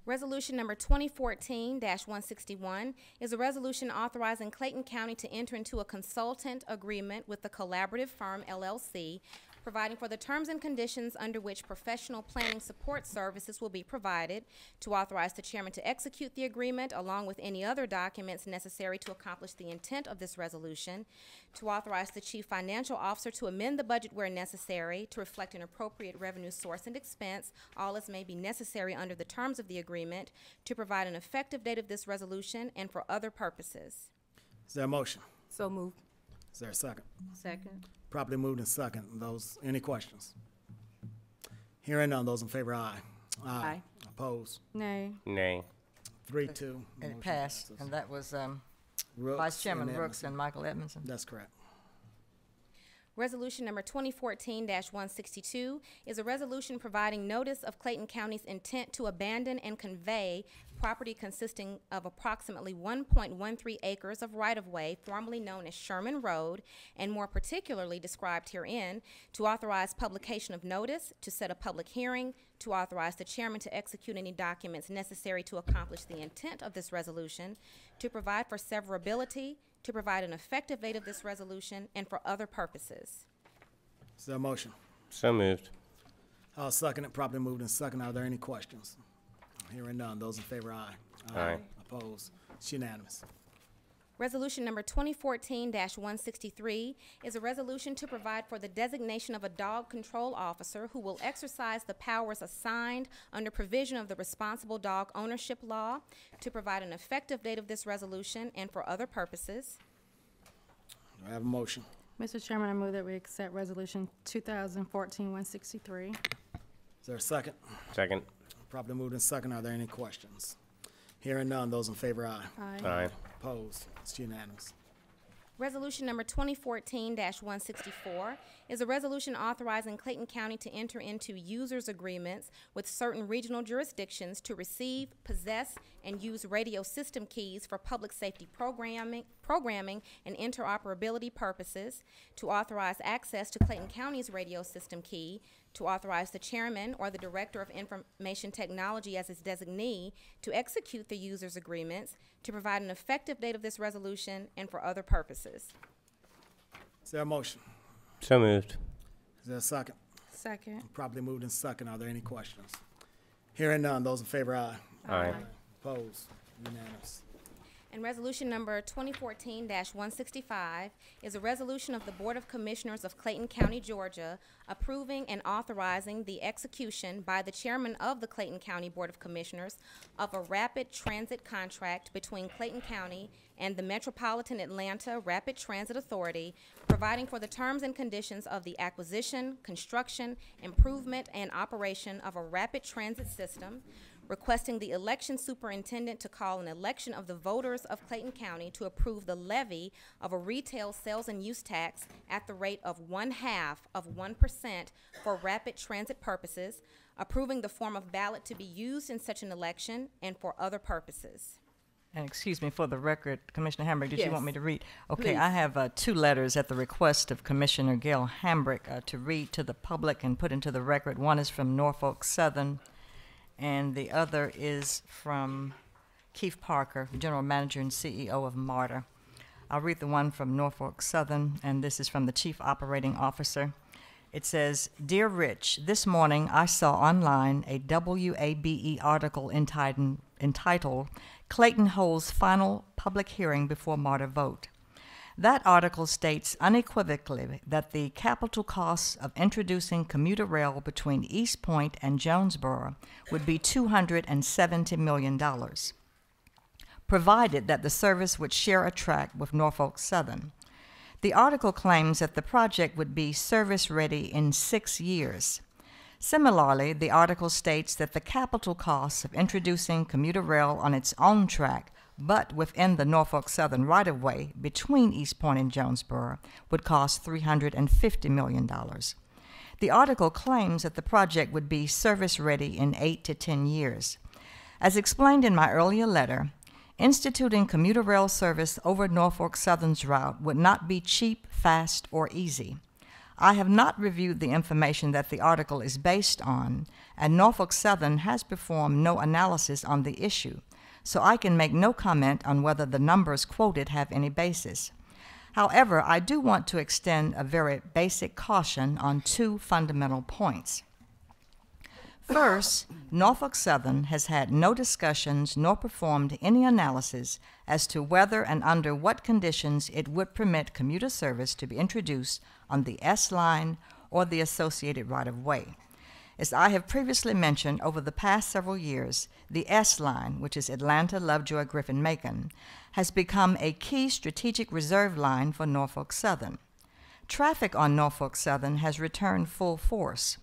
Resolution number 2014-161 is a resolution authorizing Clayton County to enter into a consultant agreement with the Collaborative Firm, LLC, providing for the terms and conditions under which professional planning support services will be provided, to authorize the chairman to execute the agreement along with any other documents necessary to accomplish the intent of this resolution, to authorize the chief financial officer to amend the budget where necessary to reflect an appropriate revenue source and expense, all as may be necessary under the terms of the agreement, to provide an effective date of this resolution and for other purposes. Is there a motion? So moved. Is there a second? Second. Properly moved and second. Any questions? Hearing none, those in favor, aye. Aye. Opposed? Nay. Nay. 3-2. It Motion passed, passes. and that was Rooks Vice Chairman and Brooks Edmondson. and Michael Edmondson. That's correct. Resolution number 2014-162 is a resolution providing notice of Clayton County's intent to abandon and convey property consisting of approximately 1.13 acres of right-of-way formerly known as Sherman Road, and more particularly described herein, to authorize publication of notice, to set a public hearing, to authorize the chairman to execute any documents necessary to accomplish the intent of this resolution, to provide for severability, to provide an effective date of this resolution, and for other purposes. Is there a motion? So moved. I'll second it. Properly moved and second. Are there any questions? Hearing none. Those in favor, aye. Aye. Opposed? It's unanimous. Resolution number 2014-163 is a resolution to provide for the designation of a dog control officer who will exercise the powers assigned under provision of the Responsible Dog Ownership Law, to provide an effective date of this resolution and for other purposes. Do I have a motion? Mr. Chairman, I move that we accept Resolution 2014-163. Is there a second? Second. Properly moved and second. Are there any questions? Hearing none, those in favor, aye. Aye. Aye. Opposed? It's unanimous. Resolution number 2014-164 is a resolution authorizing Clayton County to enter into users agreements with certain regional jurisdictions to receive, possess, and use radio system keys for public safety programming and interoperability purposes, to authorize access to Clayton County's radio system key, to authorize the chairman or the director of information technology as its designee to execute the users agreements, to provide an effective date of this resolution, and for other purposes. Is there a motion? So moved. Is there a second? Second. Properly moved and second. Are there any questions? Hearing none, those in favor, aye. Aye. Opposed? Unanimous. And resolution number 2014-165 is a resolution of the Board of Commissioners of Clayton County, Georgia, approving and authorizing the execution by the chairman of the Clayton County Board of Commissioners of a rapid transit contract between Clayton County and the Metropolitan Atlanta Rapid Transit Authority, providing for the terms and conditions of the acquisition, construction, improvement, and operation of a rapid transit system, requesting the election superintendent to call an election of the voters of Clayton County to approve the levy of a retail sales and use tax at the rate of 0.5% for rapid transit purposes, approving the form of ballot to be used in such an election, and for other purposes. And excuse me, for the record, Commissioner Hambrick, did you want me to read? Okay, Please. I have 2 letters at the request of Commissioner Gail Hambrick to read to the public and put into the record. One is from Norfolk Southern, and the other is from Keith Parker, General Manager and CEO of MARTA. I'll read the one from Norfolk Southern, and this is from the Chief Operating Officer. It says, "Dear Rich, this morning I saw online a WABE article entitled Clayton Holds Final Public Hearing Before MARTA Vote. That article states unequivocally that the capital costs of introducing commuter rail between East Point and Jonesboro would be $270 million, provided that the service would share a track with Norfolk Southern. The article claims that the project would be service-ready in 6 years. Similarly, the article states that the capital costs of introducing commuter rail on its own track but within the Norfolk Southern right-of-way between East Point and Jonesboro would cost $350 million. The article claims that the project would be service-ready in 8 to 10 years. As explained in my earlier letter, instituting commuter rail service over Norfolk Southern's route would not be cheap, fast, or easy. I have not reviewed the information that the article is based on, and Norfolk Southern has performed no analysis on the issue, so I can make no comment on whether the numbers quoted have any basis. However, I do want to extend a very basic caution on 2 fundamental points. First, Norfolk Southern has had no discussions nor performed any analysis as to whether and under what conditions it would permit commuter service to be introduced on the S line or the associated right-of-way. As I have previously mentioned, over the past several years, the S line, which is Atlanta, Lovejoy, Griffin, Macon, has become a key strategic reserve line for Norfolk Southern. Traffic on Norfolk Southern has returned full force.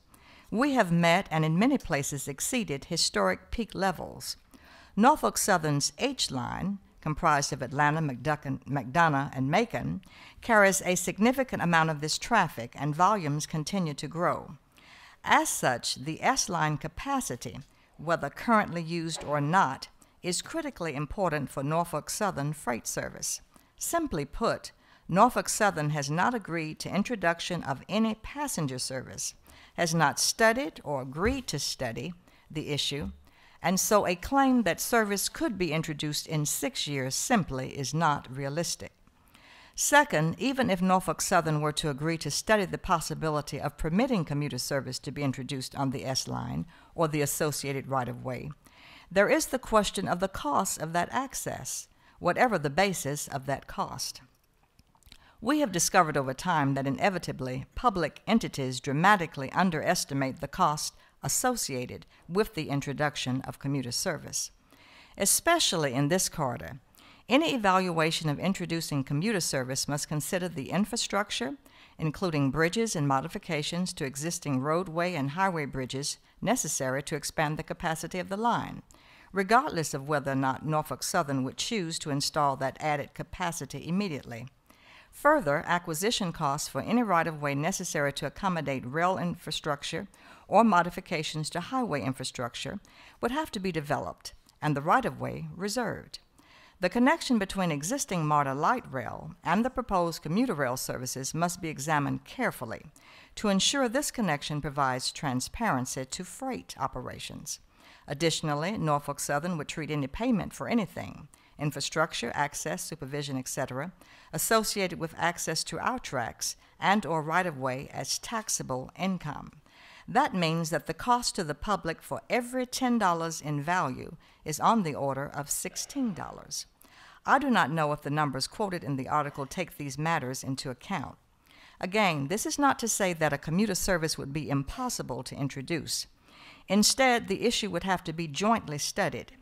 We have met and in many places exceeded historic peak levels. Norfolk Southern's H line, comprised of Atlanta, McDonough, and Macon, carries a significant amount of this traffic, and volumes continue to grow. As such, the S-line capacity, whether currently used or not, is critically important for Norfolk Southern freight service. Simply put, Norfolk Southern has not agreed to introduction of any passenger service, has not studied or agreed to study the issue, and so a claim that service could be introduced in 6 years simply is not realistic. Second, even if Norfolk Southern were to agree to study the possibility of permitting commuter service to be introduced on the S-line or the associated right-of-way, there is the question of the cost of that access, whatever the basis of that cost. We have discovered over time that inevitably public entities dramatically underestimate the cost associated with the introduction of commuter service. Especially in this corridor, Any evaluation of introducing commuter service must consider the infrastructure, including bridges and modifications to existing roadway and highway bridges necessary to expand the capacity of the line, regardless of whether or not Norfolk Southern would choose to install that added capacity immediately. Further, acquisition costs for any right-of-way necessary to accommodate rail infrastructure or modifications to highway infrastructure would have to be developed, and the right-of-way reserved. The connection between existing MARTA light rail and the proposed commuter rail services must be examined carefully to ensure this connection provides transparency to freight operations. Additionally, Norfolk Southern would treat any payment for anything, infrastructure, access, supervision, etc., associated with access to our tracks and/or right-of-way as taxable income. That means that the cost to the public for every $10 in value is on the order of $16. I do not know if the numbers quoted in the article take these matters into account. Again, this is not to say that a commuter service would be impossible to introduce. Instead, the issue would have to be jointly studied,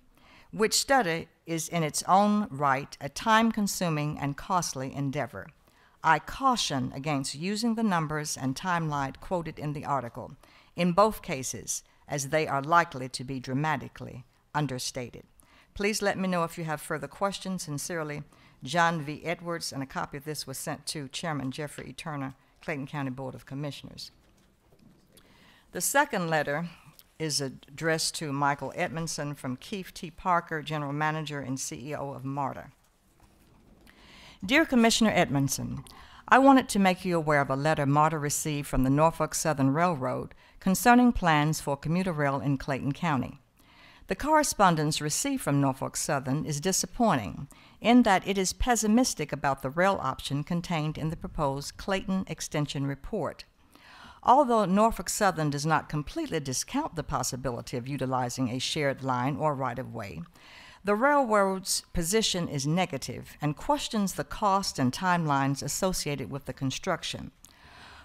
which study is in its own right a time-consuming and costly endeavor. I caution against using the numbers and timeline quoted in the article, in both cases, as they are likely to be dramatically understated. Please let me know if you have further questions. Sincerely, John V. Edwards, and a copy of this was sent to Chairman Jeffrey E. Turner, Clayton County Board of Commissioners. The second letter is addressed to Michael Edmondson from Keith T. Parker, General Manager and CEO of MARTA. Dear Commissioner Edmondson, I wanted to make you aware of a letter MARTA received from the Norfolk Southern Railroad concerning plans for commuter rail in Clayton County. The correspondence received from Norfolk Southern is disappointing in that it is pessimistic about the rail option contained in the proposed Clayton Extension Report. Although Norfolk Southern does not completely discount the possibility of utilizing a shared line or right-of-way, the railroad's position is negative and questions the cost and timelines associated with the construction.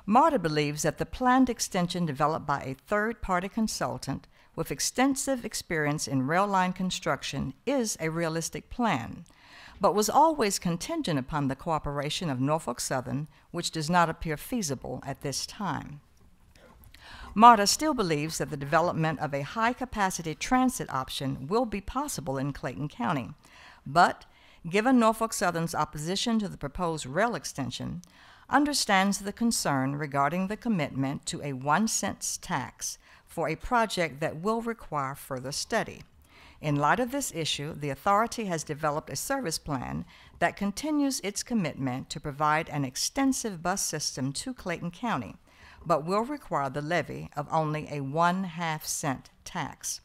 MARTA believes that the planned extension developed by a third-party consultant with extensive experience in rail line construction is a realistic plan, but was always contingent upon the cooperation of Norfolk Southern, which does not appear feasible at this time. MARTA still believes that the development of a high-capacity transit option will be possible in Clayton County, but given Norfolk Southern's opposition to the proposed rail extension, understands the concern regarding the commitment to a 1-cent tax for a project that will require further study. In light of this issue, the authority has developed a service plan that continues its commitment to provide an extensive bus system to Clayton County, but will require the levy of only a 1/2 cent tax.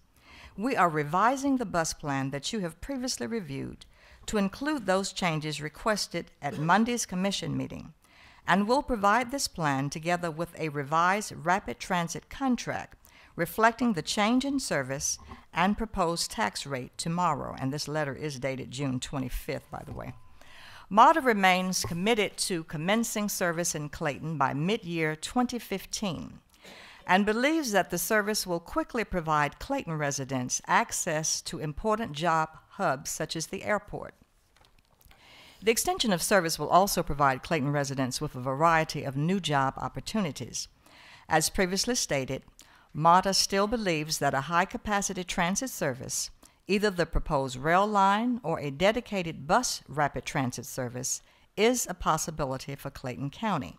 We are revising the bus plan that you have previously reviewed to include those changes requested at Monday's commission meeting, and will provide this plan together with a revised rapid transit contract reflecting the change in service and proposed tax rate tomorrow, and this letter is dated June 25th, by the way. MARTA remains committed to commencing service in Clayton by mid-year 2015 and believes that the service will quickly provide Clayton residents access to important job hubs such as the airport. The extension of service will also provide Clayton residents with a variety of new job opportunities. As previously stated, MARTA still believes that a high-capacity transit service, either the proposed rail line or a dedicated bus rapid transit service, is a possibility for Clayton County.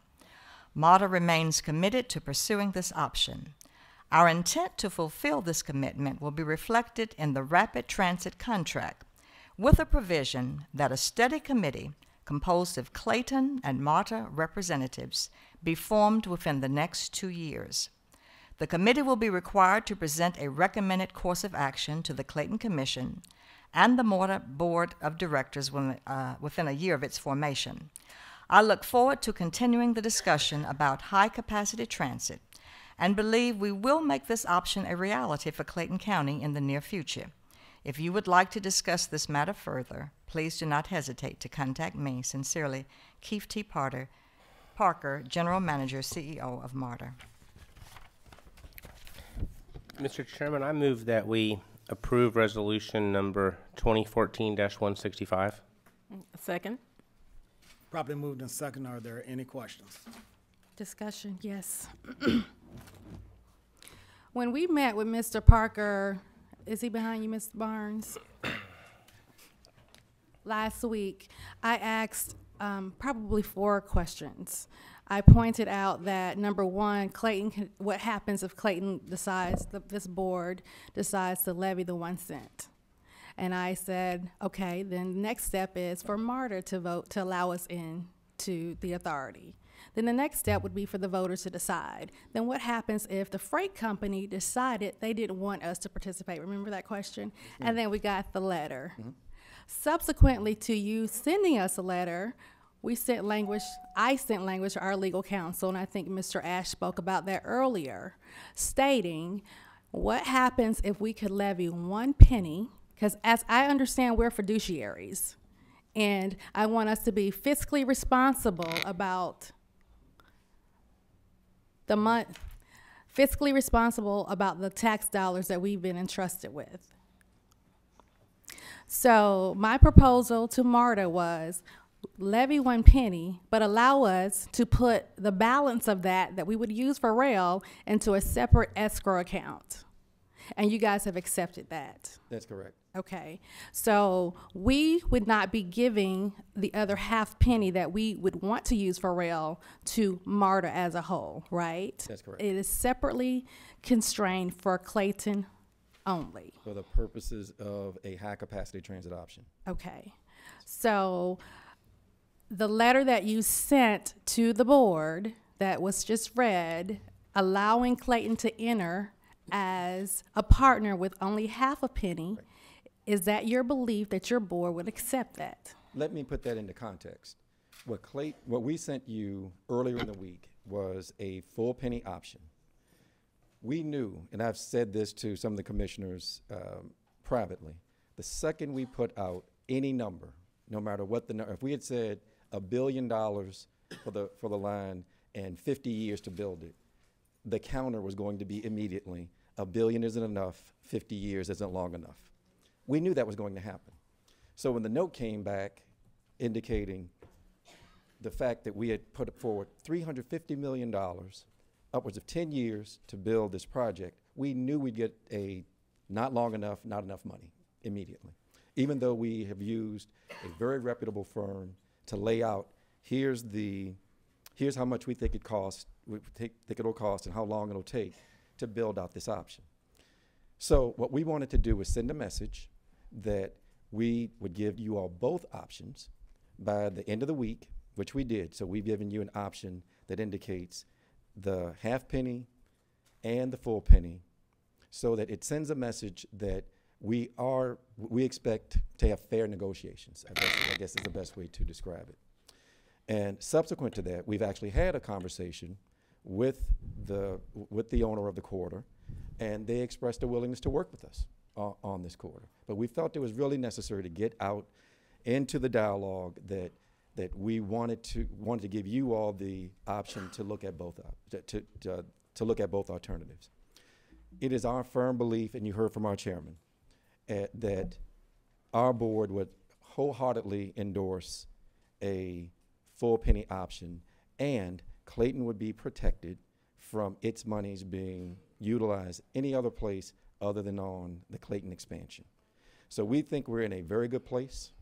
MARTA remains committed to pursuing this option. Our intent to fulfill this commitment will be reflected in the rapid transit contract, with a provision that a study committee composed of Clayton and MARTA representatives be formed within the next 2 years. The committee will be required to present a recommended course of action to the Clayton Commission and the MARTA Board of Directors within a year of its formation. I look forward to continuing the discussion about high-capacity transit and believe we will make this option a reality for Clayton County in the near future. If you would like to discuss this matter further, please do not hesitate to contact me. Sincerely, Keith T. Parker, General Manager, CEO of MARTA. Mr. Chairman, I move that we approve resolution number 2014-165. Second. Properly moved and second. Are there any questions? Discussion, yes. When we met with Mr. Parker, is he behind you, Mr. Barnes? Last week, I asked probably 4 questions. I pointed out that number 1, Clayton, what happens if Clayton decides, this board decides to levy the 1 cent? And I said, okay, then the next step is for MARTA to vote to allow us in to the authority. Then the next step would be for the voters to decide. Then what happens if the freight company decided they didn't want us to participate? Remember that question? Mm-hmm. And then we got the letter. Mm-hmm. Subsequently to you sending us a letter, I sent language to our legal counsel, and I think Mr. Ash spoke about that earlier, stating what happens if we could levy 1 penny, because as I understand, we're fiduciaries, and I want us to be fiscally responsible about the tax dollars that we've been entrusted with. So my proposal to MARTA was levy 1 penny, but allow us to put the balance of that we would use for rail into a separate escrow account. And you guys have accepted that. That's correct. Okay. So we would not be giving the other half penny that we would want to use for rail to MARTA as a whole, right? That's correct. It is separately constrained for Clayton only. For the purposes of a high-capacity transit option. Okay. So the letter that you sent to the board that was just read, allowing Clayton to enter as a partner with only half a penny, right. Is that your belief that your board would accept that? Let me put that into context. What we sent you earlier in the week was a full penny option. We knew, and I've said this to some of the commissioners privately, the second we put out any number, no matter what the number, if we had said $1 billion for the line and 50 years to build it, the counter was going to be immediately, $1 billion isn't enough, 50 years isn't long enough. We knew that was going to happen. So when the note came back indicating the fact that we had put forward $350 million, upwards of 10 years to build this project, we knew we'd get a not long enough, not enough money immediately. Even though we have used a very reputable firm to lay out, here's how much we think it'll cost and how long it'll take to build out this option. So what we wanted to do was send a message that we would give you all both options by the end of the week, which we did. So we've given you an option that indicates the half penny and the full penny, so that it sends a message that we expect to have fair negotiations. I guess is the best way to describe it. And subsequent to that, we've actually had a conversation with the owner of the corridor, and they expressed a willingness to work with us on this corridor. But we felt it was really necessary to get out into the dialogue that we wanted to give you all the option to look at both to look at both alternatives. It is our firm belief, and you heard from our chairman, that our board would wholeheartedly endorse a full penny option, and Clayton would be protected from its monies being utilized any other place other than on the Clayton expansion. So we think we're in a very good place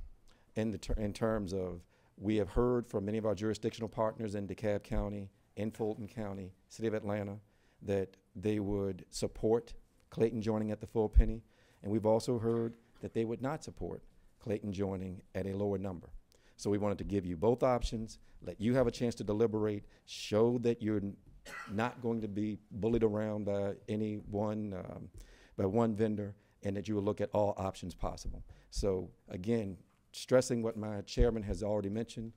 in terms of, we have heard from many of our jurisdictional partners in DeKalb County, in Fulton County, City of Atlanta, that they would support Clayton joining at the full penny. And we've also heard that they would not support Clayton joining at a lower number. So we wanted to give you both options, let you have a chance to deliberate, show that you're not going to be bullied around by one vendor, and that you will look at all options possible. So again, stressing what my chairman has already mentioned,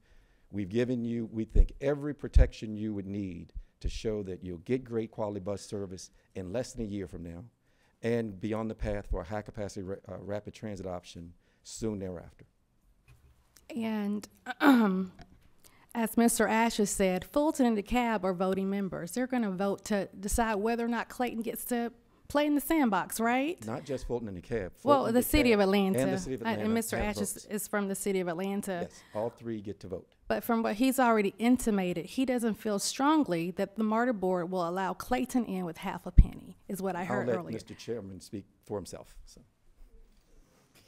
we've given you, we think, every protection you would need to show that you'll get great quality bus service in less than a year from now, and be on the path for a high capacity rapid transit option soon thereafter. And as Mr. Ash has said, Fulton and DeKalb are voting members. They're going to vote to decide whether or not Clayton gets to play in the sandbox, right? Not just Fulton and DeKalb. Well, Fulton, the city of DeKalb, Atlanta. And the city of Atlanta. And Mr. have Ashes votes. is from the city of Atlanta. Yes, all three get to vote. But from what he's already intimated, he doesn't feel strongly that the MARTA board will allow Clayton in with half a penny, is what I heard I'll let earlier. Mr. Chairman speak for himself. So.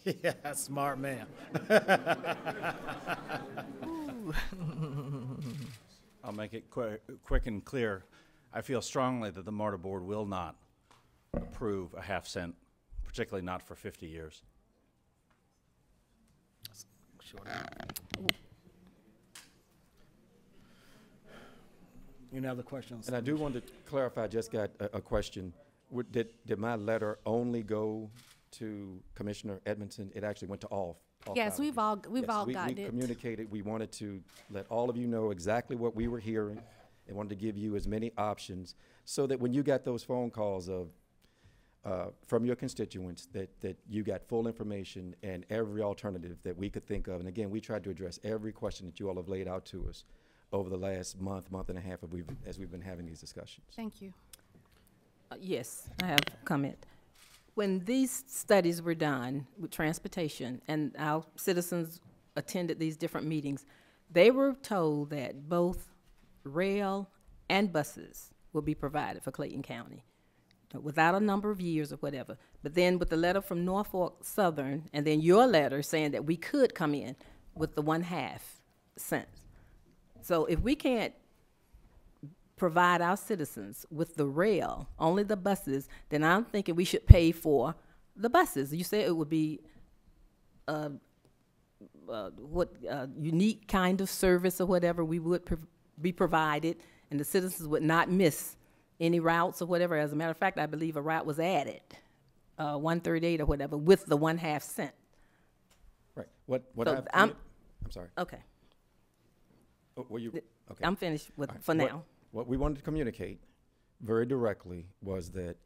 Yeah, smart man. I'll make it quick and clear. I feel strongly that the MARTA board will not approve a half cent, particularly not for 50 years. Any other questions? And I do want to clarify, I just got a question. Did my letter only go to Commissioner Edmondson? It actually went to all Yes, five of we've you. all Yes, gotten we it. communicated. We wanted to let all of you know exactly what we were hearing and wanted to give you as many options so that when you got those phone calls of from your constituents that you got full information and every alternative that we could think of. And again, we tried to address every question that you all have laid out to us over the last month and a half as we've been having these discussions. Thank you. Yes, I have a comment. When these studies were done with transportation and our citizens attended these different meetings, they were told that both rail and buses will be provided for Clayton County without a number of years or whatever. But then with the letter from Norfolk Southern and then your letter saying that we could come in with the 1/2 cents. So if we can't provide our citizens with the rail, only the buses, then I'm thinking we should pay for the buses. You said it would be unique kind of service or whatever we would be provided, and the citizens would not miss any routes or whatever. As a matter of fact, I believe a route was added, 138 or whatever, with the 1/2 cent. Right. What So I'm sorry. Okay. Oh, were you? Okay. I'm finished with, All right. for now. What we wanted to communicate very directly was that,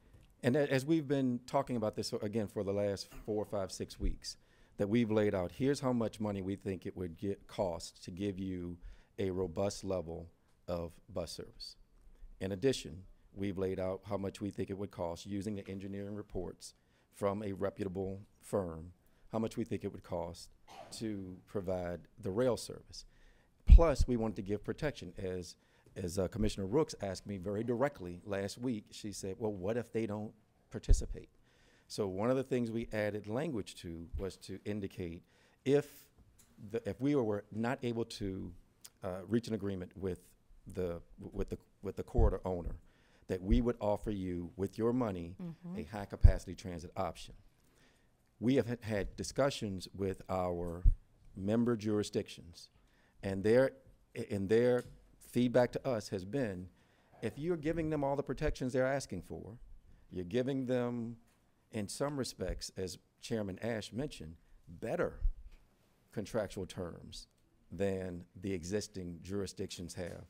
and as we've been talking about this again for the last 4, 5, 6 weeks, that we've laid out, here's how much money we think it would cost to give you a robust level of bus service. In addition, we've laid out how much we think it would cost using the engineering reports from a reputable firm, how much we think it would cost to provide the rail service. Plus, we wanted to give protection. As Commissioner Rooks asked me very directly last week, she said, well, what if they don't participate? So one of the things we added language to was to indicate if we were not able to reach an agreement with the corridor owner, that we would offer you, with your money, a high-capacity transit option. We have had discussions with our member jurisdictions, and their feedback to us has been, if you're giving them all the protections they're asking for, you're giving them, in some respects, as Chairman Ash mentioned, better contractual terms than the existing jurisdictions have.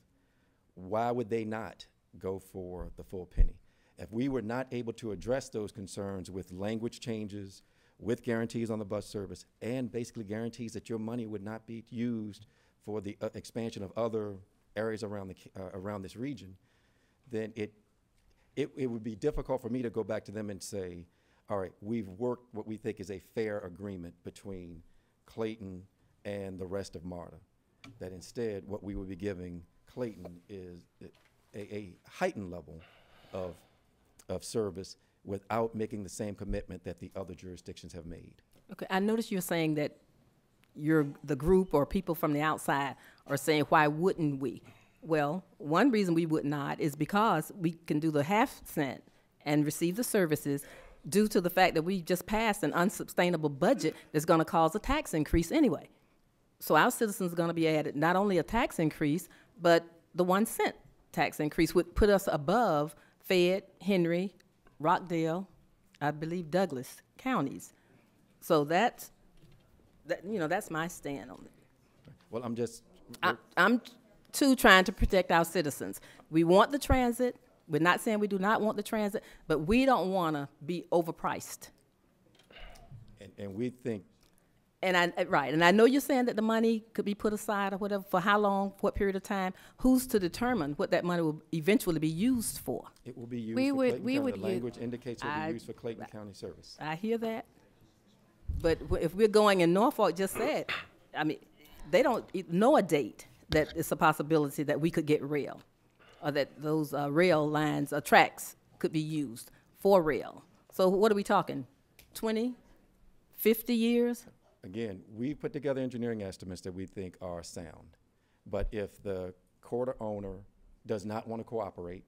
Why would they not go for the full penny? If we were not able to address those concerns with language changes, with guarantees on the bus service, and basically guarantees that your money would not be used for the expansion of other areas around this region, then it would be difficult for me to go back to them and say, all right, we've worked what we think is a fair agreement between Clayton and the rest of MARTA. That instead, what we would be giving Clayton is a heightened level of service without making the same commitment that the other jurisdictions have made. Okay, I noticed you're saying that the group or people from the outside are saying, why wouldn't we? Well, one reason we would not is because we can do the 1/2 cent and receive the services due to the fact that we just passed an unsustainable budget that's going to cause a tax increase anyway. So our citizens are going to be added not only a tax increase, but the 1 cent tax increase would put us above Fayette, Henry, Rockdale, I believe Douglas counties. So that's my stand on it. Well, I'm too trying to protect our citizens. We want the transit. We're not saying we do not want the transit, but we don't want to be overpriced. And we think. And I know you're saying that the money could be put aside or whatever. For how long, what period of time? Who's to determine what that money will eventually be used for? It will be used We for would- Clayton we County. would The use- language indicates it will be used for Clayton County service. I hear that. But if we're going in Norfolk, just said, I mean, they don't know a date that it's a possibility that we could get rail, or that those rail lines or tracks could be used for rail. So what are we talking, 20, 50 years? Again, we put together engineering estimates that we think are sound. But if the corridor owner does not want to cooperate,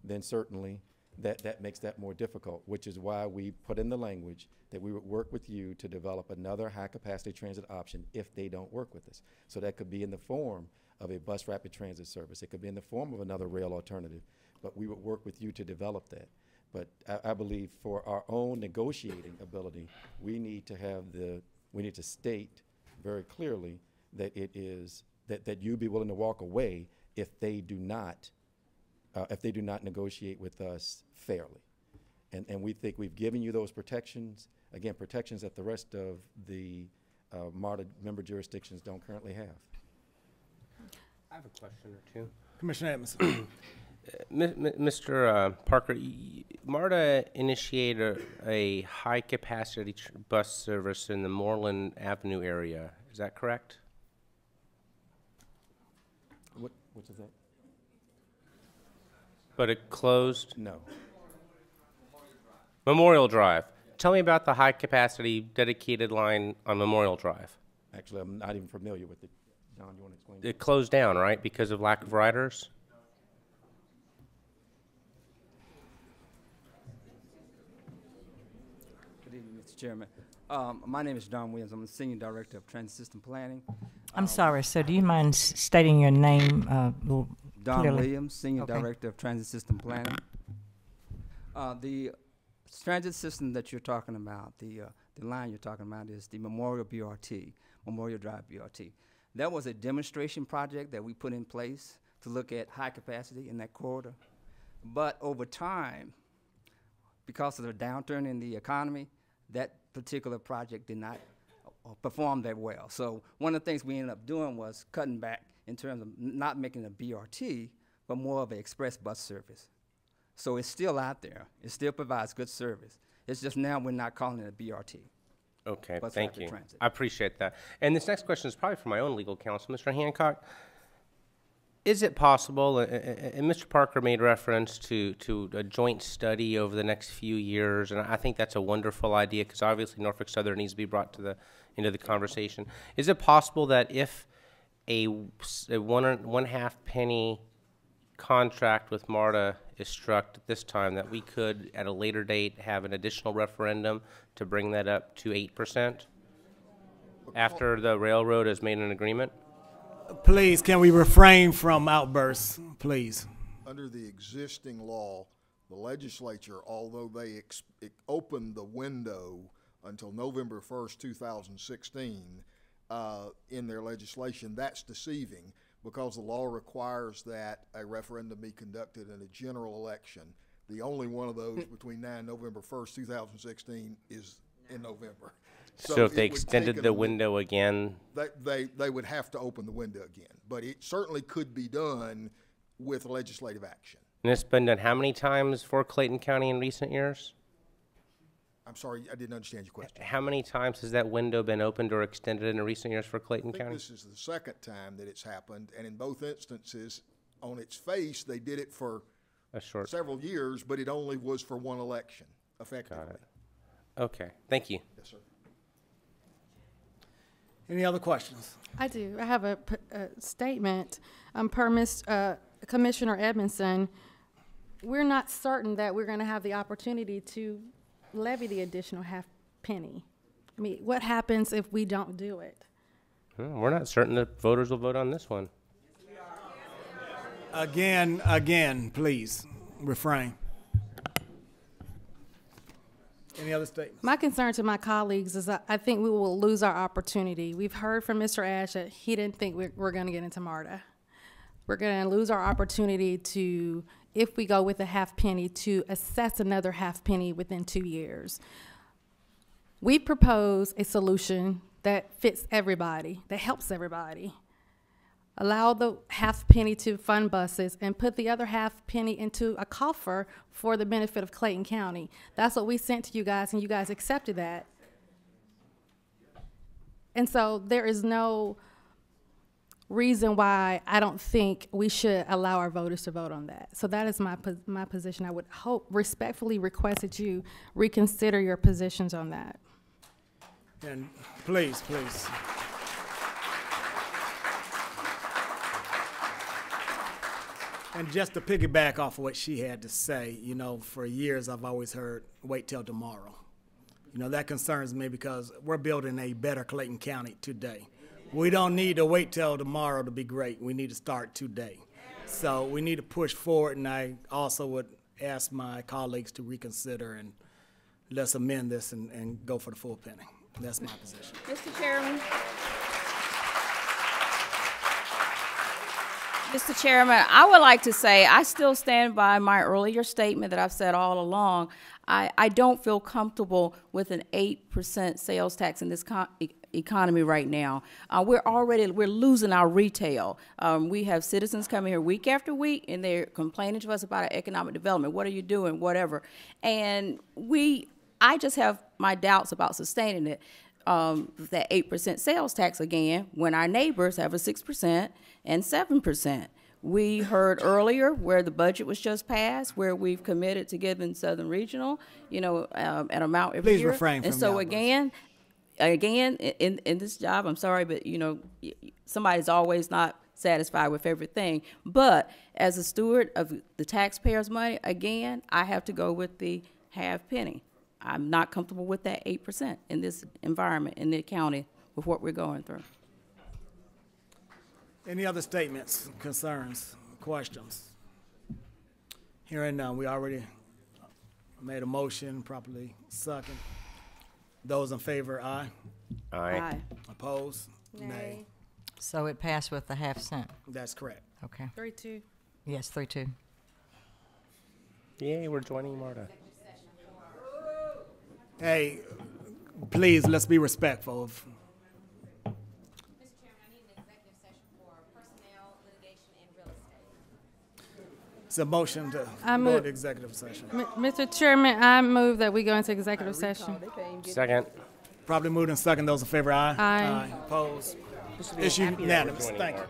then certainly that makes that more difficult, which is why we put in the language that we would work with you to develop another high-capacity transit option if they don't work with us. So that could be in the form of a bus rapid transit service. It could be in the form of another rail alternative, but we would work with you to develop that. But I believe for our own negotiating ability, we need to state very clearly that it is, that you be willing to walk away if they do not negotiate with us fairly. And we think we've given you those protections, again, protections that the rest of the MARTA member jurisdictions don't currently have. I have a question or two. Commissioner Edmondson. Mr. Parker, MARTA initiated a high-capacity bus service in the Moreland Avenue area. Is that correct? What is that? But it closed? No. Memorial Drive. Tell me about the high-capacity dedicated line on Memorial Drive. Actually, I'm not even familiar with it. John, you want to explain? It closed down, right, because of lack of riders? Good evening, Mr. Chairman. My name is Don Williams. I'm the Senior Director of Transit System Planning. I'm sorry, sir. Do you mind stating your name a little Don clearly? Williams, Senior Director of Transit System Planning. The transit system that you're talking about, the line you're talking about is the Memorial BRT, Memorial Drive BRT. That was a demonstration project that we put in place to look at high capacity in that corridor. But over time, because of the downturn in the economy, that particular project did not perform that well. So one of the things we ended up doing was cutting back in terms of not making a BRT, but more of an express bus service. So it's still out there. It still provides good service. It's just now we're not calling it a BRT. Okay, Bus thank rapid you. transit. I appreciate that. And this next question is probably for my own legal counsel. Mr. Hancock, is it possible, and Mr. Parker made reference to a joint study over the next few years, and I think that's a wonderful idea because obviously Norfolk Southern needs to be brought into the conversation. Is it possible that if a 1.5 penny contract with MARTA is struck at this time, that we could at a later date have an additional referendum to bring that up to 8% after the railroad has made an agreement? Please, can we refrain from outbursts, please? Under the existing law, the legislature, although they opened the window until November 1st, 2016, in their legislation, that's deceiving because the law requires that a referendum be conducted in a general election. The only one of those between now and November 1st, 2016 is in November. So if they extended the window again? They would have to open the window again. But it certainly could be done with legislative action. And it's been done how many times for Clayton County in recent years? I'm sorry, I didn't understand your question. How many times has that window been opened or extended in recent years for Clayton I think County? this is the second time that it's happened, and in both instances, on its face, they did it for several years, but it only was for one election, effectively. Got it. Okay, thank you. Yes, sir. Any other questions? I do. I have a statement. Per Commissioner Edmondson, we're not certain that we're going to have the opportunity to levy the additional half penny. I mean, what happens if we don't do it? We're not certain that voters will vote on this one. Again, please, refrain. Any other statements? My concern to my colleagues is that I think we will lose our opportunity. We've heard from Mr. Ash that he didn't think we're going to get into MARTA. We're going to lose our opportunity to, if we go with a half penny, to assess another half penny within 2 years. We propose a solution that fits everybody, that helps everybody. Allow the half penny to fund buses and put the other half penny into a coffer for the benefit of Clayton County. That's what we sent to you guys, and you guys accepted that. And so there is no reason why I don't think we should allow our voters to vote on that. So that is my position. I would respectfully request that you reconsider your positions on that. And please, please. And just to piggyback off of what she had to say, you know, for years I've always heard, wait till tomorrow. You know, that concerns me because we're building a better Clayton County today. We don't need to wait till tomorrow to be great. We need to start today. So we need to push forward, and I also would ask my colleagues to reconsider and let's amend this and go for the full penny. That's my position. Mr. Chairman. Mr. Chairman, I would like to say I still stand by my earlier statement that I've said all along. I don't feel comfortable with an 8% sales tax in this economy right now. We're losing our retail. We have citizens coming here week after week, and they're complaining to us about our economic development. What are you doing? Whatever. And I just have my doubts about sustaining it. That 8% sales tax again, when our neighbors have a 6% and 7%. We heard earlier where the budget was just passed, where we've committed to giving Southern Regional, you know, an amount every year. Please refrain from and so that, again, in this job, I'm sorry, but you know, somebody's always not satisfied with everything. But as a steward of the taxpayers' money, again, I have to go with the half penny. I'm not comfortable with that 8% in this environment in the county with what we're going through. Any other statements, concerns, questions? Hearing none, we already made a motion, properly second. Those in favor, aye. Aye. Aye. Opposed? Nay. So it passed with the half cent. That's correct. Okay. 3-2. Yes, 3-2. Yay, we're joining MARTA. Hey, please, let's be respectful of. It's a motion to go to executive session. Mr. Chairman, I move that we go into executive session. Second. Probably moved and second. Those in favor, aye. Aye. Opposed? Issue unanimous. Thank you.